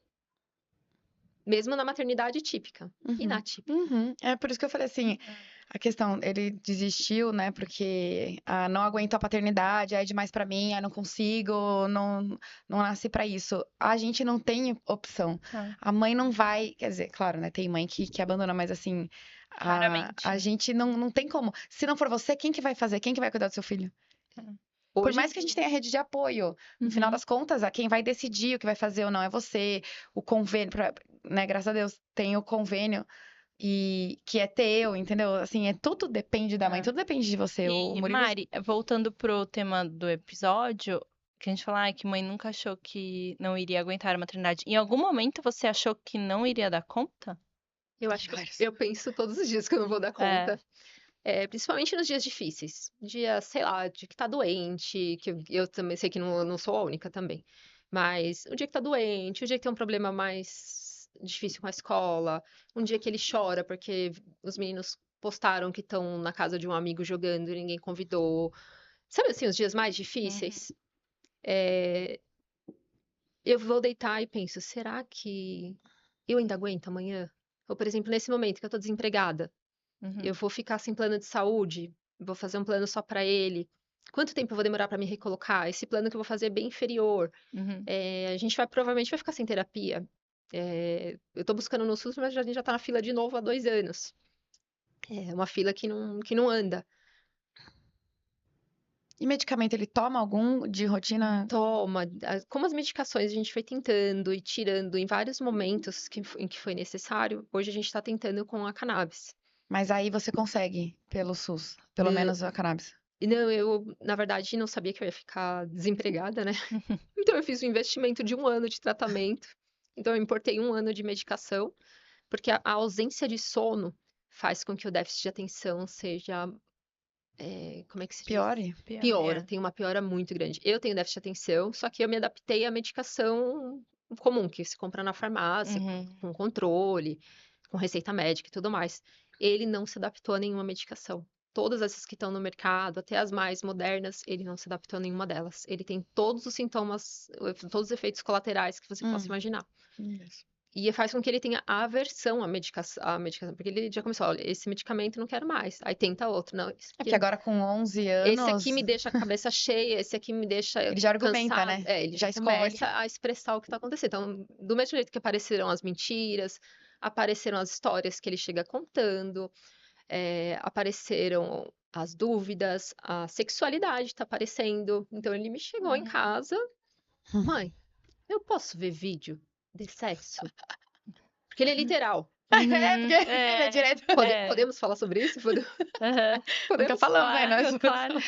Mesmo na maternidade típica e na típica. Uhum. É por isso que eu falei assim, a questão, ele desistiu, né? Porque não aguento a paternidade, é demais pra mim, não consigo, não nasci pra isso. A gente não tem opção. Ah, A mãe não vai, quer dizer, claro, né? Tem mãe que abandona, mas assim, raramente, a né? gente não tem como. Se não for você, quem que vai fazer? Quem que vai cuidar do seu filho? Por Hoje, mais que a gente tenha rede de apoio, no final Uhum. das contas, quem vai decidir o que vai fazer ou não é você. O convênio, né? Graças a Deus, tem o convênio e que é teu, entendeu? Assim, tudo depende da mãe, É. tudo depende de você. O E, Murilo, Mari, voltando pro tema do episódio, que a gente falou que mãe nunca achou que não iria aguentar a maternidade. Em algum momento você achou que não iria dar conta? eu acho que vários. eu penso todos os dias que eu não vou dar É. conta. Principalmente nos dias difíceis. Dia, sei lá, de que tá doente, que eu também sei que não sou a única também. Mas o dia que tá doente, o dia que tem um problema mais difícil com a escola, um dia que ele chora porque os meninos postaram que estão na casa de um amigo jogando e ninguém convidou. Sabe assim, os dias mais difíceis? É, eu vou deitar e penso, será que eu ainda aguento amanhã? Ou, por exemplo, nesse momento que eu tô desempregada, Uhum. eu vou ficar sem plano de saúde, vou fazer um plano só pra ele. Quanto tempo eu vou demorar para me recolocar? Esse plano que eu vou fazer é bem inferior. Uhum. A gente provavelmente vai ficar sem terapia. Eu tô buscando no SUS, mas a gente já tá na fila de novo há 2 anos. É uma fila que não anda. E medicamento, ele toma algum de rotina? Toma, como as medicações a gente foi tentando e tirando em vários momentos em que foi necessário, hoje a gente está tentando com a cannabis. Mas aí você consegue pelo SUS, pelo Não, menos a cannabis. não, eu, na verdade, não sabia que eu ia ficar desempregada, né? Então eu fiz um investimento de 1 ano de tratamento. Então eu importei 1 ano de medicação, porque a ausência de sono faz com que o déficit de atenção seja, como é que se diz? Piore? Piora, tem uma piora muito grande. Eu tenho déficit de atenção, só que eu me adaptei à medicação comum, que se compra na farmácia, Uhum. com controle, com receita médica e tudo mais. Ele não se adaptou a nenhuma medicação. Todas essas que estão no mercado, até as mais modernas, ele não se adaptou a nenhuma delas. Ele tem todos os sintomas, todos os efeitos colaterais que você possa imaginar. Isso. E faz com que ele tenha aversão à medicação, porque ele já começou, olha, esse medicamento eu não quero mais. Aí tenta outro, não, esse É aqui porque agora com 11 esse anos, aqui me deixa a cabeça cheia, esse aqui me deixa ele já argumenta, cansado. né? Ele Já já escolhe. começa a expressar o que está acontecendo. Então, do mesmo jeito que apareceram as mentiras, apareceram as histórias que ele chega contando, apareceram as dúvidas, a sexualidade está aparecendo. Então, ele me chegou em casa, mãe, eu posso ver vídeo de sexo? Porque ele é literal. É, porque ele é É. direto. Podemos falar sobre isso? Aham. Nunca Podemos? falamos, né? Claro, Nós- claro.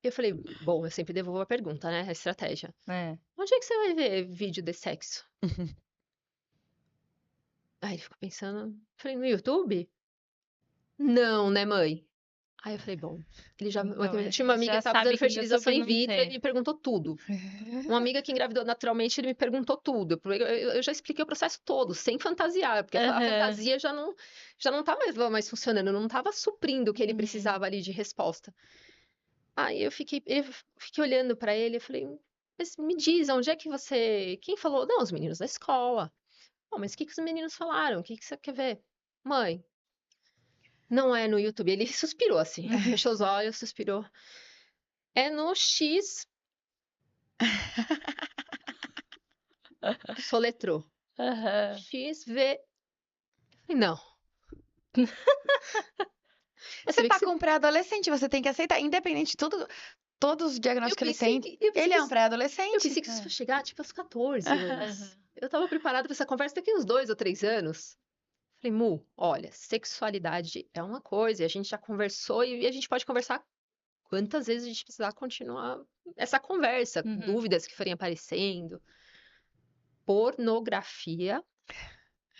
Eu falei, bom, eu sempre devolvo a pergunta, né? A estratégia. É. Onde é que você vai ver vídeo de sexo? Aí ele ficou pensando. Falei, no YouTube? Não, né, mãe? Aí eu falei, bom, ele já. Então, Eu tinha uma amiga já que estava sabe fazendo que no fertilização YouTube in não vitro, tem. ele me perguntou tudo. Uma amiga que engravidou naturalmente, ele me perguntou tudo. Eu já expliquei o processo todo, sem fantasiar, porque a Aham. fantasia já não estava mais funcionando, não estava suprindo o que ele Uhum. precisava ali de resposta. Aí eu fiquei olhando pra ele, eu falei, mas me diz, onde é que você. Quem falou? Não, os meninos da escola. Bom, mas o que que os meninos falaram? O que que você quer ver? Mãe, não é no YouTube. Ele suspirou assim, fechou os olhos, suspirou. É no X. Soletrou. Aham. XV. Não. Você vê tá que com um pré-adolescente, você tem que aceitar, independente de tudo, todos os diagnósticos que ele tem, eu pensei ele é um eu pré-adolescente. pensei que isso fosse chegar, tipo, aos 14 Aham. anos. Eu tava preparada pra essa conversa daqui uns 2 ou 3 anos. Falei, Mu, olha, sexualidade é uma coisa, e a gente já conversou e a gente pode conversar quantas vezes a gente precisar continuar essa conversa, Uhum. dúvidas que forem aparecendo. Pornografia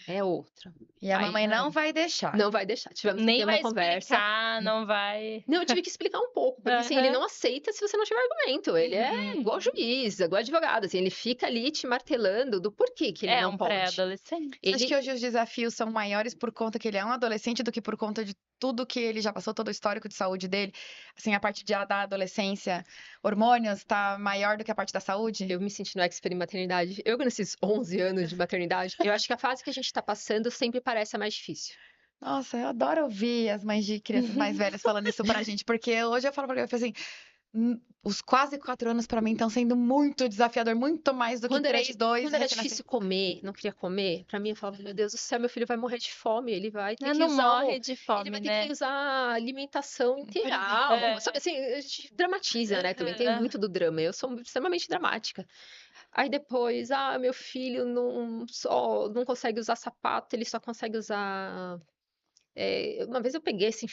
é outra. E a Aí, mamãe não vai deixar. não vai deixar. Tivemos que Nem ter vai uma conversa. explicar, não vai. Não, eu tive que explicar um pouco, porque assim, ele Aham. não aceita se você não tiver argumento. Ele é Uhum. igual juiz, igual advogado, assim, ele fica ali te martelando do porquê que ele É não um pode. pré-adolescente. Você acha Ele, que hoje os desafios são maiores por conta que ele é um adolescente do que por conta de tudo que ele já passou, todo o histórico de saúde dele? Assim, a parte da adolescência, hormônios, tá maior do que a parte da saúde? eu me senti no expert em maternidade. Eu, nesses 11 anos de maternidade, eu acho que a fase que a gente tá passando sempre parece a mais difícil. Nossa, eu adoro ouvir as mães de crianças mais velhas falando isso pra gente, porque hoje eu falo pra ele, eu falo assim, os quase 4 anos pra mim estão sendo muito desafiador, muito mais do que Quando era, 3, 2 quando era recém-nascido. difícil comer, não queria comer, pra mim eu falava, meu Deus do céu, meu filho vai morrer de fome, ele vai ter que Não usar morre de ele fome, vai ter né? que usar alimentação integral. É. Sabe assim, a gente dramatiza, né? Também tem Aham. muito do drama. Eu sou extremamente dramática. Aí depois, meu filho não consegue usar sapato, ele só consegue usar. Uma vez eu peguei, assim,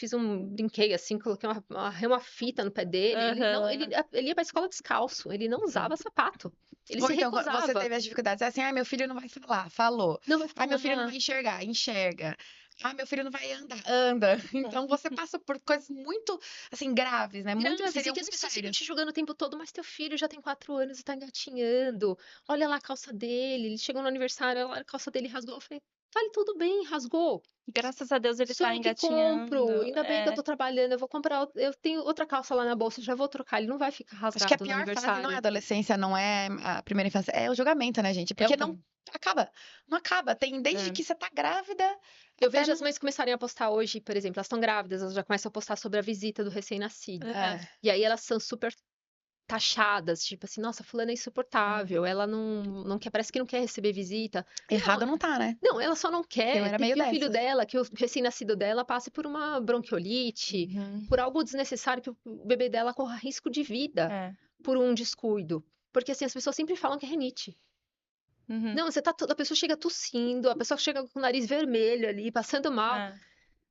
brinquei, assim, coloquei uma fita no pé dele. Aham. Ele ia pra escola descalço, ele não usava sapato. Ele Ou se então, quando você recusava. teve as dificuldades, é assim, ai, meu filho não vai falar, falou. Não vai Ai, meu filho não falar. vai enxergar, enxerga. Ah, meu filho não vai andar, anda. Então você passa por coisas muito, assim, graves, né? Muito que Graves, e seriam que as muito pessoas ficam sérias. te julgando o tempo todo, mas teu filho já tem 4 anos e tá engatinhando. Olha lá a calça dele, ele chegou no aniversário, olha lá, a calça dele rasgou. Eu falei, Falei, tudo bem, rasgou. Graças a Deus ele Sou tá eu que compro, engatinhando. ainda bem que eu tô trabalhando, eu vou comprar, eu tenho outra calça lá na bolsa, já vou trocar, ele não vai ficar Acho que a rasgado no pior fase não é a aniversário. adolescência, não é a primeira infância, é o julgamento, né, gente? Porque não acaba, não acaba. Tem desde É. que você tá grávida Eu até vejo as mães começarem a postar hoje, por exemplo, elas estão grávidas, elas já começam a postar sobre a visita do recém-nascido. É, E aí elas são super taxadas, tipo assim, nossa, fulana é insuportável, ela não quer, parece que não quer receber visita. Não, errado não tá, né? não, ela só não Eu quer era meio que o filho dessas. dela, que o recém-nascido dela passe por uma bronquiolite, Uhum. por algo desnecessário, que o bebê dela corra risco de vida É. por um descuido. Porque assim, as pessoas sempre falam que é rinite. Uhum. Não, você tá, a pessoa chega tossindo, a pessoa chega com o nariz vermelho ali, passando mal. É.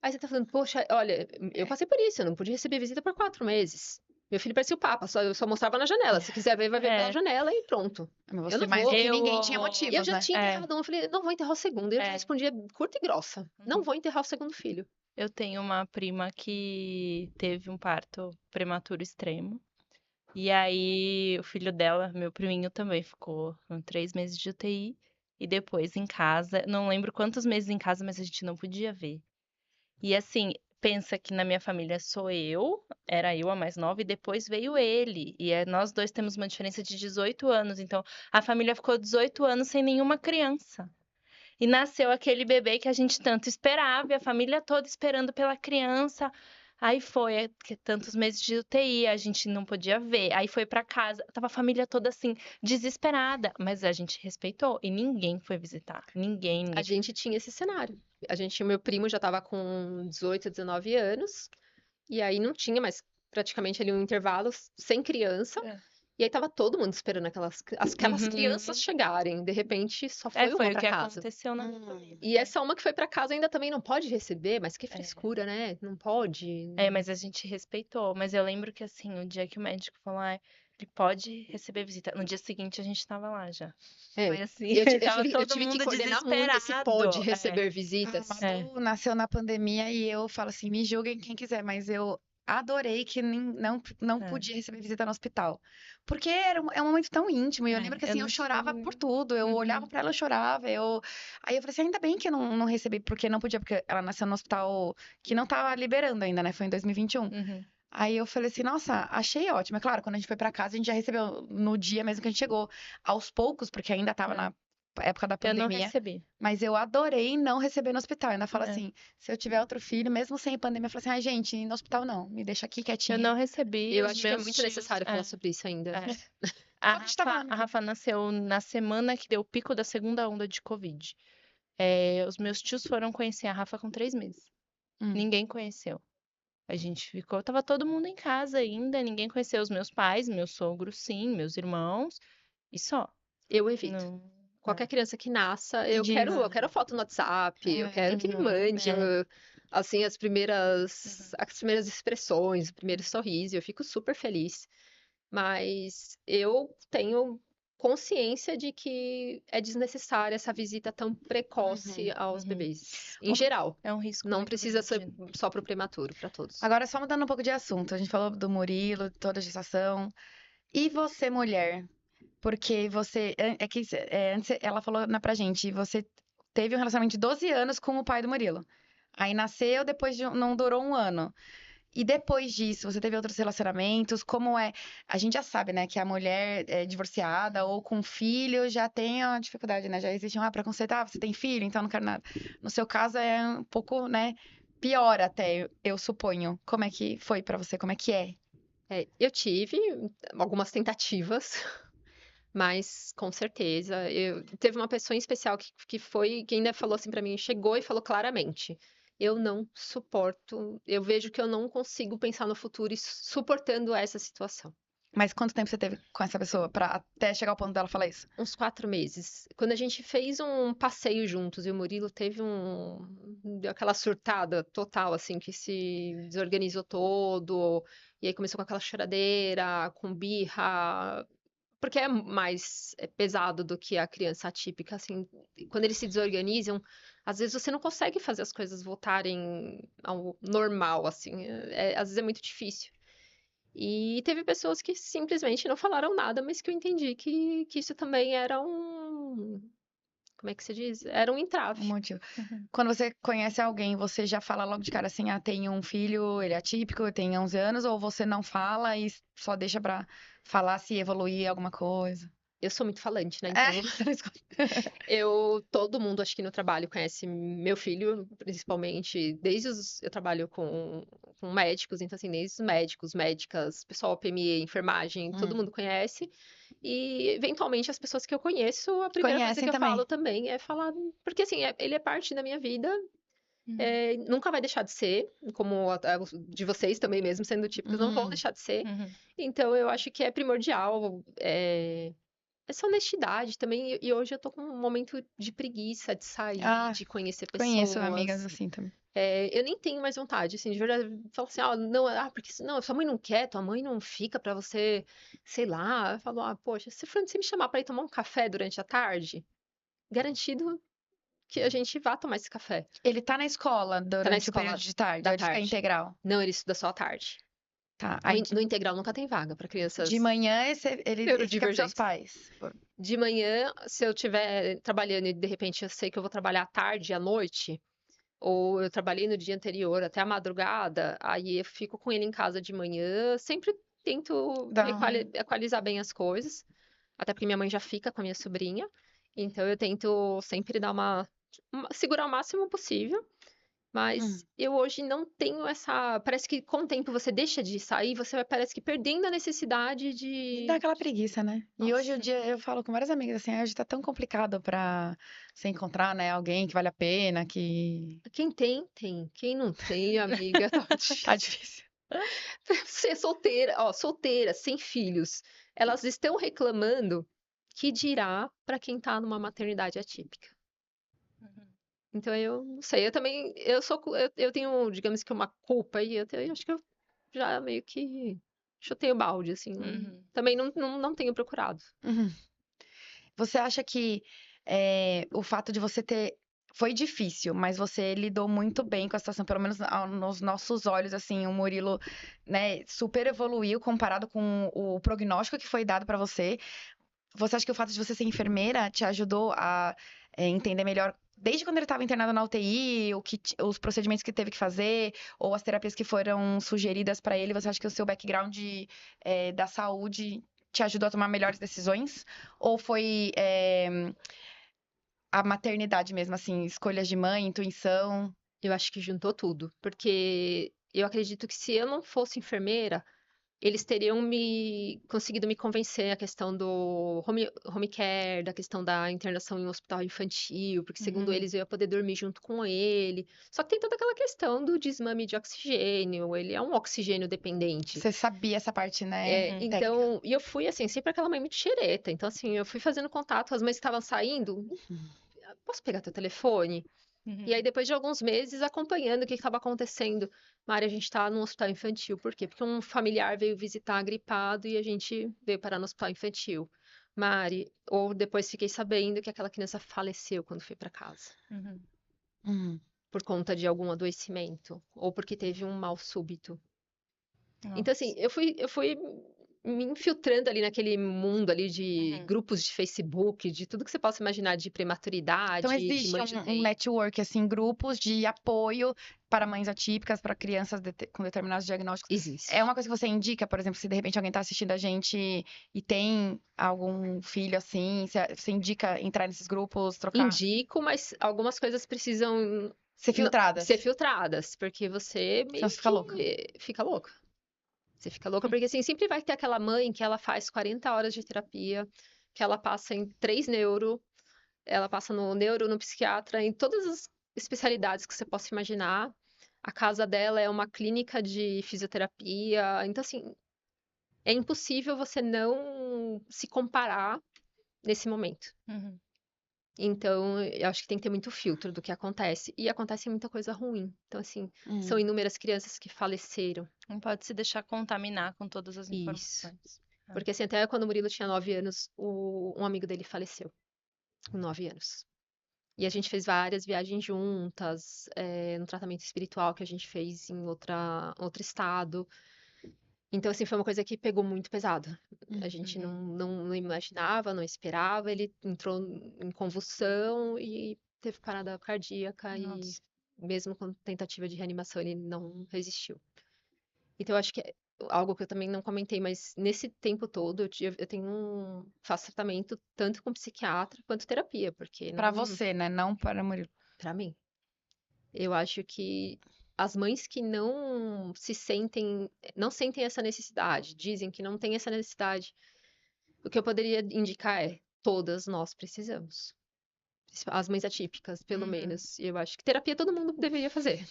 Aí você tá falando, poxa, olha, eu passei por isso, eu não podia receber visita por 4 meses. Meu filho parecia o Papa, eu só mostrava na janela. Se quiser ver, vai ver pela É. janela e pronto. Mas Eu você não mais do vou. que Eu. ninguém tinha E eu motivos, já né? tinha É. enterrado um, eu falei, não vou enterrar o segundo. Eu já É. respondia curta e grossa. Não Uhum. vou enterrar o segundo filho. Eu tenho uma prima que teve um parto prematuro extremo. E aí, o filho dela, meu priminho, também ficou com 3 meses de UTI. E depois em casa, não lembro quantos meses em casa, mas a gente não podia ver. E assim, pensa que na minha família sou eu, era eu a mais nova, e depois veio ele. E nós dois temos uma diferença de 18 anos. Então, a família ficou 18 anos sem nenhuma criança. E nasceu aquele bebê que a gente tanto esperava, e a família toda esperando pela criança. Aí foi, tantos meses de UTI, a gente não podia ver. Aí foi pra casa, tava a família toda assim, desesperada. Mas a gente respeitou e ninguém foi visitar. Ninguém, A ninguém. gente tinha esse cenário. Meu primo já tava com 18, 19 anos. E aí não tinha mais praticamente ali um intervalo sem criança. É. E aí tava todo mundo esperando aquelas Uhum. crianças chegarem. De repente, só É, foi foi uma o pra que casa. aconteceu na minha família. E essa uma que foi pra casa ainda também não pode receber, mas que É. frescura, né? Não pode. É, mas a gente respeitou. Mas eu lembro que assim, o dia que o médico falou, ah, ele pode receber visita. No dia seguinte a gente tava lá já. É. Foi assim, tava Eu todo tive que mundo coordenar muito esse pode desesperado. receber A visitas. Madu nasceu na pandemia e eu falo assim, me julguem quem quiser, mas eu adorei que não É. podia receber visita no hospital. Porque é um momento tão íntimo. E eu lembro que Eu assim, eu não chorava tive. por tudo. Eu olhava Uhum. pra ela, eu chorava. Aí eu falei assim, ainda bem que eu não recebi, porque não podia, porque ela nasceu no hospital que não tava liberando ainda, né? Foi em 2021. Uhum. Aí eu falei assim, nossa, achei ótimo. É claro, quando a gente foi pra casa, a gente já recebeu no dia mesmo que a gente chegou, aos poucos, porque ainda tava É. na época da Eu não pandemia. recebi. Mas eu adorei não receber no hospital. Eu ainda falo É. assim, se eu tiver outro filho, mesmo sem pandemia, eu falo assim, ai, gente, no hospital não, me deixa aqui Eu quietinha. não recebi. Eu Os acho que é meus muito tios. necessário falar sobre isso ainda. É. A Só pra gente tá Rafa, falando a aqui. Rafa nasceu na semana que deu o pico da segunda onda de Covid. Os meus tios foram conhecer a Rafa com 3 meses. Hum. Ninguém conheceu. A gente ficou, tava todo mundo em casa ainda, ninguém conheceu os meus pais, meu sogro sim, meus irmãos, e só. Eu evito. Não. Qualquer criança que nasça, Diz. eu quero foto no WhatsApp, eu quero que me mande, assim, as primeiras expressões, o primeiro sorriso, eu fico super feliz. Mas eu tenho consciência de que é desnecessária essa visita tão precoce aos Uhum. bebês, em geral. É um risco Não muito precisa ser grande. só pro prematuro, para todos. Agora, só mudando um pouco de assunto. A gente falou do Murilo, de toda a gestação. E você, mulher? Porque você. É que antes ela falou pra gente, você teve um relacionamento de 12 anos com o pai do Murilo. Aí nasceu, depois não durou um ano. E depois disso, você teve outros relacionamentos? Como é? A gente já sabe, né, que a mulher divorciada ou com filho já tem a dificuldade, né? Já existe um preconceito. Ah, você tem filho, então não quero nada. No seu caso é um pouco, né, pior até, eu suponho. Como é que foi pra você? Como é que é? Eu tive algumas tentativas, mas com certeza. Teve uma pessoa em especial que ainda falou assim pra mim, chegou e falou claramente: eu não suporto, eu vejo que eu não consigo pensar no futuro e suportando essa situação. Mas quanto tempo você teve com essa pessoa pra até chegar ao ponto dela falar isso? Uns 4 meses. Quando a gente fez um passeio juntos e o Murilo deu aquela surtada total, assim, que se desorganizou todo, e aí começou com aquela choradeira, com birra, porque é mais pesado do que a criança atípica, assim, quando eles se desorganizam, às vezes você não consegue fazer as coisas voltarem ao normal, assim, às vezes é muito difícil. E teve pessoas que simplesmente não falaram nada, mas que eu entendi que isso também era como como é que se diz? Era um Um entrave. motivo. Uhum. Quando você conhece alguém, você já fala logo de cara assim, tem um filho, ele é atípico, tem 11 anos, ou você não fala e só deixa pra falar se evoluir alguma coisa? Eu sou muito falante, né? É, Então, você não escuta. todo mundo, acho que no trabalho, conhece meu filho, principalmente, eu trabalho com médicos, então, assim, desde os médicos, médicas, pessoal PME, enfermagem, todo Hum. mundo conhece. E, eventualmente, as pessoas que eu conheço, a primeira coisa Conhecem que eu também. falo também é falar, porque, assim, ele é parte da minha vida, Uhum. nunca vai deixar de ser, como os de vocês também, mesmo sendo típicos, não vão Uhum. deixar de ser. Uhum. Então, eu acho que é primordial, essa honestidade também. E hoje eu tô com um momento de preguiça de sair, Ah, de conhecer conheço amigas pessoas. assim também. Eu nem tenho mais vontade, assim, de verdade. Falo assim, ó, não, porque não, sua mãe não quer, tua mãe não fica pra você, sei lá. Eu falo, poxa, se você me chamar pra ir tomar um café durante a tarde, garantido que a gente vá tomar esse café. Ele tá na escola Tá na durante o período escola de tarde, da ou ele fica tarde. integral? Não, ele estuda só à tarde. Tá. No, Aí no integral nunca tem vaga pra de crianças manhã ele fica com seus neurodivergentes. pais. De manhã, se eu estiver trabalhando e de repente eu sei que eu vou trabalhar à tarde e à noite, ou eu trabalhei no dia anterior até a madrugada, aí eu fico com ele em casa de manhã, sempre tento Dá um... equalizar bem as coisas, até porque minha mãe já fica com a minha sobrinha, então eu tento sempre dar segurar o máximo possível, Hum. mas eu hoje não tenho essa. Parece que com o tempo você deixa de sair, você vai, parece que perdendo a necessidade Dá de. aquela preguiça, né? E hoje o Nossa, dia eu falo com várias amigas assim, hoje tá tão complicado pra se encontrar, né, alguém que vale a pena, que quem tem, tem. Quem não tem, amiga, tá tá difícil. difícil. Ser solteira, ó, solteira, sem filhos, elas estão reclamando, que dirá para quem tá numa maternidade atípica. Uhum. Então eu não sei, eu também, eu tenho, digamos que uma culpa aí, eu acho que eu já meio que chutei o balde, assim, Uhum. também não tenho procurado. Uhum. Você acha que o fato de você ter foi difícil, mas você lidou muito bem com a situação, pelo menos nos nossos olhos, assim, o Murilo, né, super evoluiu comparado com o prognóstico que foi dado pra você. Você acha que o fato de você ser enfermeira te ajudou a entender melhor, desde quando ele estava internado na UTI, os procedimentos que teve que fazer, ou as terapias que foram sugeridas para ele? Você acha que o seu background da saúde te ajudou a tomar melhores decisões? Ou foi a maternidade mesmo, assim, escolhas de mãe, intuição? Eu acho que juntou tudo, porque eu acredito que se eu não fosse enfermeira, eles teriam me conseguido me convencer a questão do home care, da questão da internação em um hospital infantil, porque segundo Uhum. eles eu ia poder dormir junto com ele. Só que tem toda aquela questão do desmame de oxigênio, ele é um oxigênio dependente. Você sabia essa parte, né, Uhum. técnica? Então, e eu fui assim, sempre aquela mãe muito xereta. Então, assim, eu fui fazendo contato, as mães que estavam saindo, posso pegar teu telefone? E aí, Uhum. depois de alguns meses, acompanhando o que estava acontecendo, Mari, a gente está no hospital infantil. Por quê? Porque um familiar veio visitar gripado e a gente veio parar no hospital infantil. Mari, ou depois fiquei sabendo que aquela criança faleceu quando foi para casa, Uhum. Uhum. por conta de algum adoecimento, ou porque teve um mal súbito. Então, assim, Nossa. eu fui me infiltrando ali naquele mundo ali de Uhum. grupos de Facebook, de tudo que você possa imaginar de Então, prematuridade, de existe mãe de um UTI. network, assim, grupos de apoio para mães atípicas, para crianças com determinados diagnósticos. É Existe. uma coisa que você indica, por exemplo, se de repente alguém está assistindo a gente e tem algum filho assim, você indica entrar nesses grupos, trocar? Indico, mas algumas coisas precisam Ser ser filtradas, filtradas, porque você senão meio você fica louca. que fica louca. Você fica louca, porque assim, sempre vai ter aquela mãe que ela faz 40 horas de terapia, que ela passa em 3 neuro, ela passa no neuro, no psiquiatra, em todas as especialidades que você possa imaginar. A casa dela é uma clínica de fisioterapia. Então, assim, é impossível você não se comparar nesse momento. Uhum. Então, eu acho que tem que ter muito filtro do que acontece. E acontece muita coisa ruim. Então, assim, são Hum. inúmeras crianças que faleceram. Não pode se deixar contaminar com todas as Isso. informações. Ah. Porque, assim, até quando o Murilo tinha 9 anos, um amigo dele faleceu, com 9 anos. E a gente fez várias viagens juntas, no tratamento espiritual que a gente fez em outro estado. Então, assim, foi uma coisa que pegou muito pesado. A gente Uhum. não imaginava, não esperava. Ele entrou em convulsão e teve parada cardíaca e Nossa. mesmo com tentativa de reanimação, ele não resistiu. Então, eu acho que é algo que eu também não comentei, mas nesse tempo todo faço tratamento tanto com psiquiatra quanto terapia, porque Pra não, você, né? Não para Murilo. para mim, eu acho que as mães que não sentem essa necessidade, dizem que não tem essa necessidade, o que eu poderia indicar é, todas nós precisamos. As mães atípicas, pelo Uhum. menos. Eu acho que terapia todo mundo deveria fazer.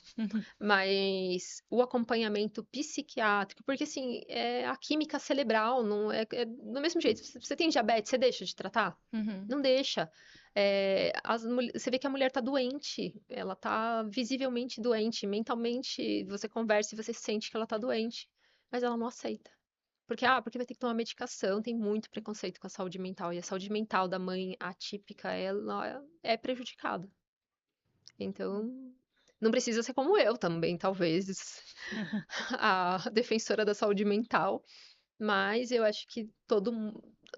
Mas o acompanhamento psiquiátrico, porque assim, a química cerebral não é do mesmo jeito. Você tem diabetes, você deixa de tratar? Uhum. Não deixa. Você vê que a mulher tá doente, ela tá visivelmente doente, mentalmente você conversa e você sente que ela tá doente, mas ela não aceita. Porque vai ter que tomar medicação, tem muito preconceito com a saúde mental, e a saúde mental da mãe atípica, ela é prejudicada. Então, não precisa ser como eu também, talvez, a defensora da saúde mental, mas eu acho que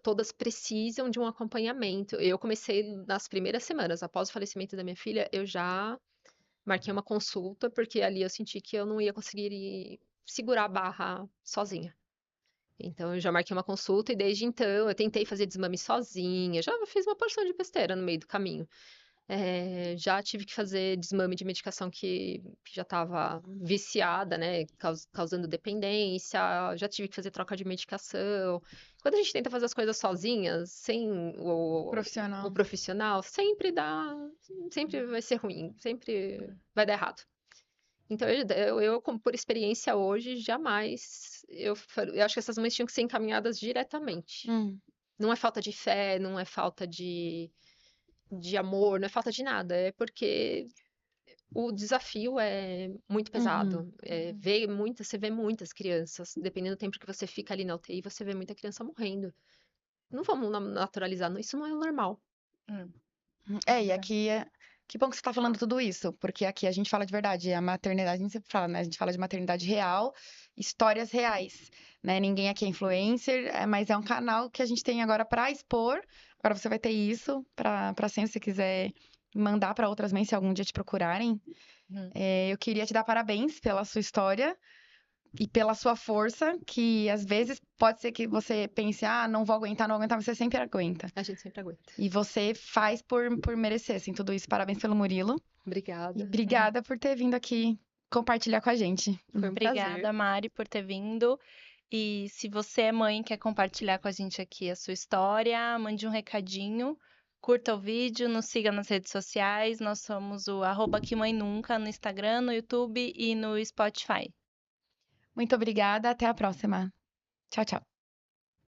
todas precisam de um acompanhamento. Eu comecei nas primeiras semanas, após o falecimento da minha filha, eu já marquei uma consulta, porque ali eu senti que eu não ia conseguir segurar a barra sozinha. Então, eu já marquei uma consulta e desde então eu tentei fazer desmame sozinha, já fiz uma porção de besteira no meio do caminho. Já tive que fazer desmame de medicação que já estava viciada, né, causando dependência, já tive que fazer troca de medicação. Quando a gente tenta fazer as coisas sozinhas, sem o Profissional. profissional, sempre vai ser ruim, sempre vai dar errado. Então, por experiência hoje, jamais, eu acho que essas mães tinham que ser encaminhadas diretamente. Hum. Não é falta de fé, não é falta de amor, não é falta de nada, é porque o desafio é muito Uhum. pesado. Você vê muitas crianças, dependendo do tempo que você fica ali na UTI, você vê muita criança morrendo. Não vamos naturalizar, isso não é o normal. Hum. E aqui que bom que você está falando tudo isso, porque aqui a gente fala de verdade, a maternidade, a gente sempre fala, né? A gente fala de maternidade real, histórias reais, né? Ninguém aqui é influencer, mas é um canal que a gente tem agora para expor. Agora você vai ter isso para sempre, se quiser mandar para outras mães, se algum dia te procurarem. Hum. Eu queria te dar parabéns pela sua história e pela sua força, que às vezes pode ser que você pense, não vou aguentar, não vou aguentar, mas você sempre aguenta. A gente sempre aguenta. E você faz por merecer, assim, tudo isso. Parabéns pelo Murilo. E Obrigada. obrigada por ter vindo aqui compartilhar com a gente. Foi um prazer. Obrigada, Mari, por ter vindo. E se você é mãe e quer compartilhar com a gente aqui a sua história, mande um recadinho, curta o vídeo, nos siga nas redes sociais. Nós somos o @QMãeNunca no Instagram, no YouTube e no Spotify. Muito obrigada, até a próxima. Tchau, tchau.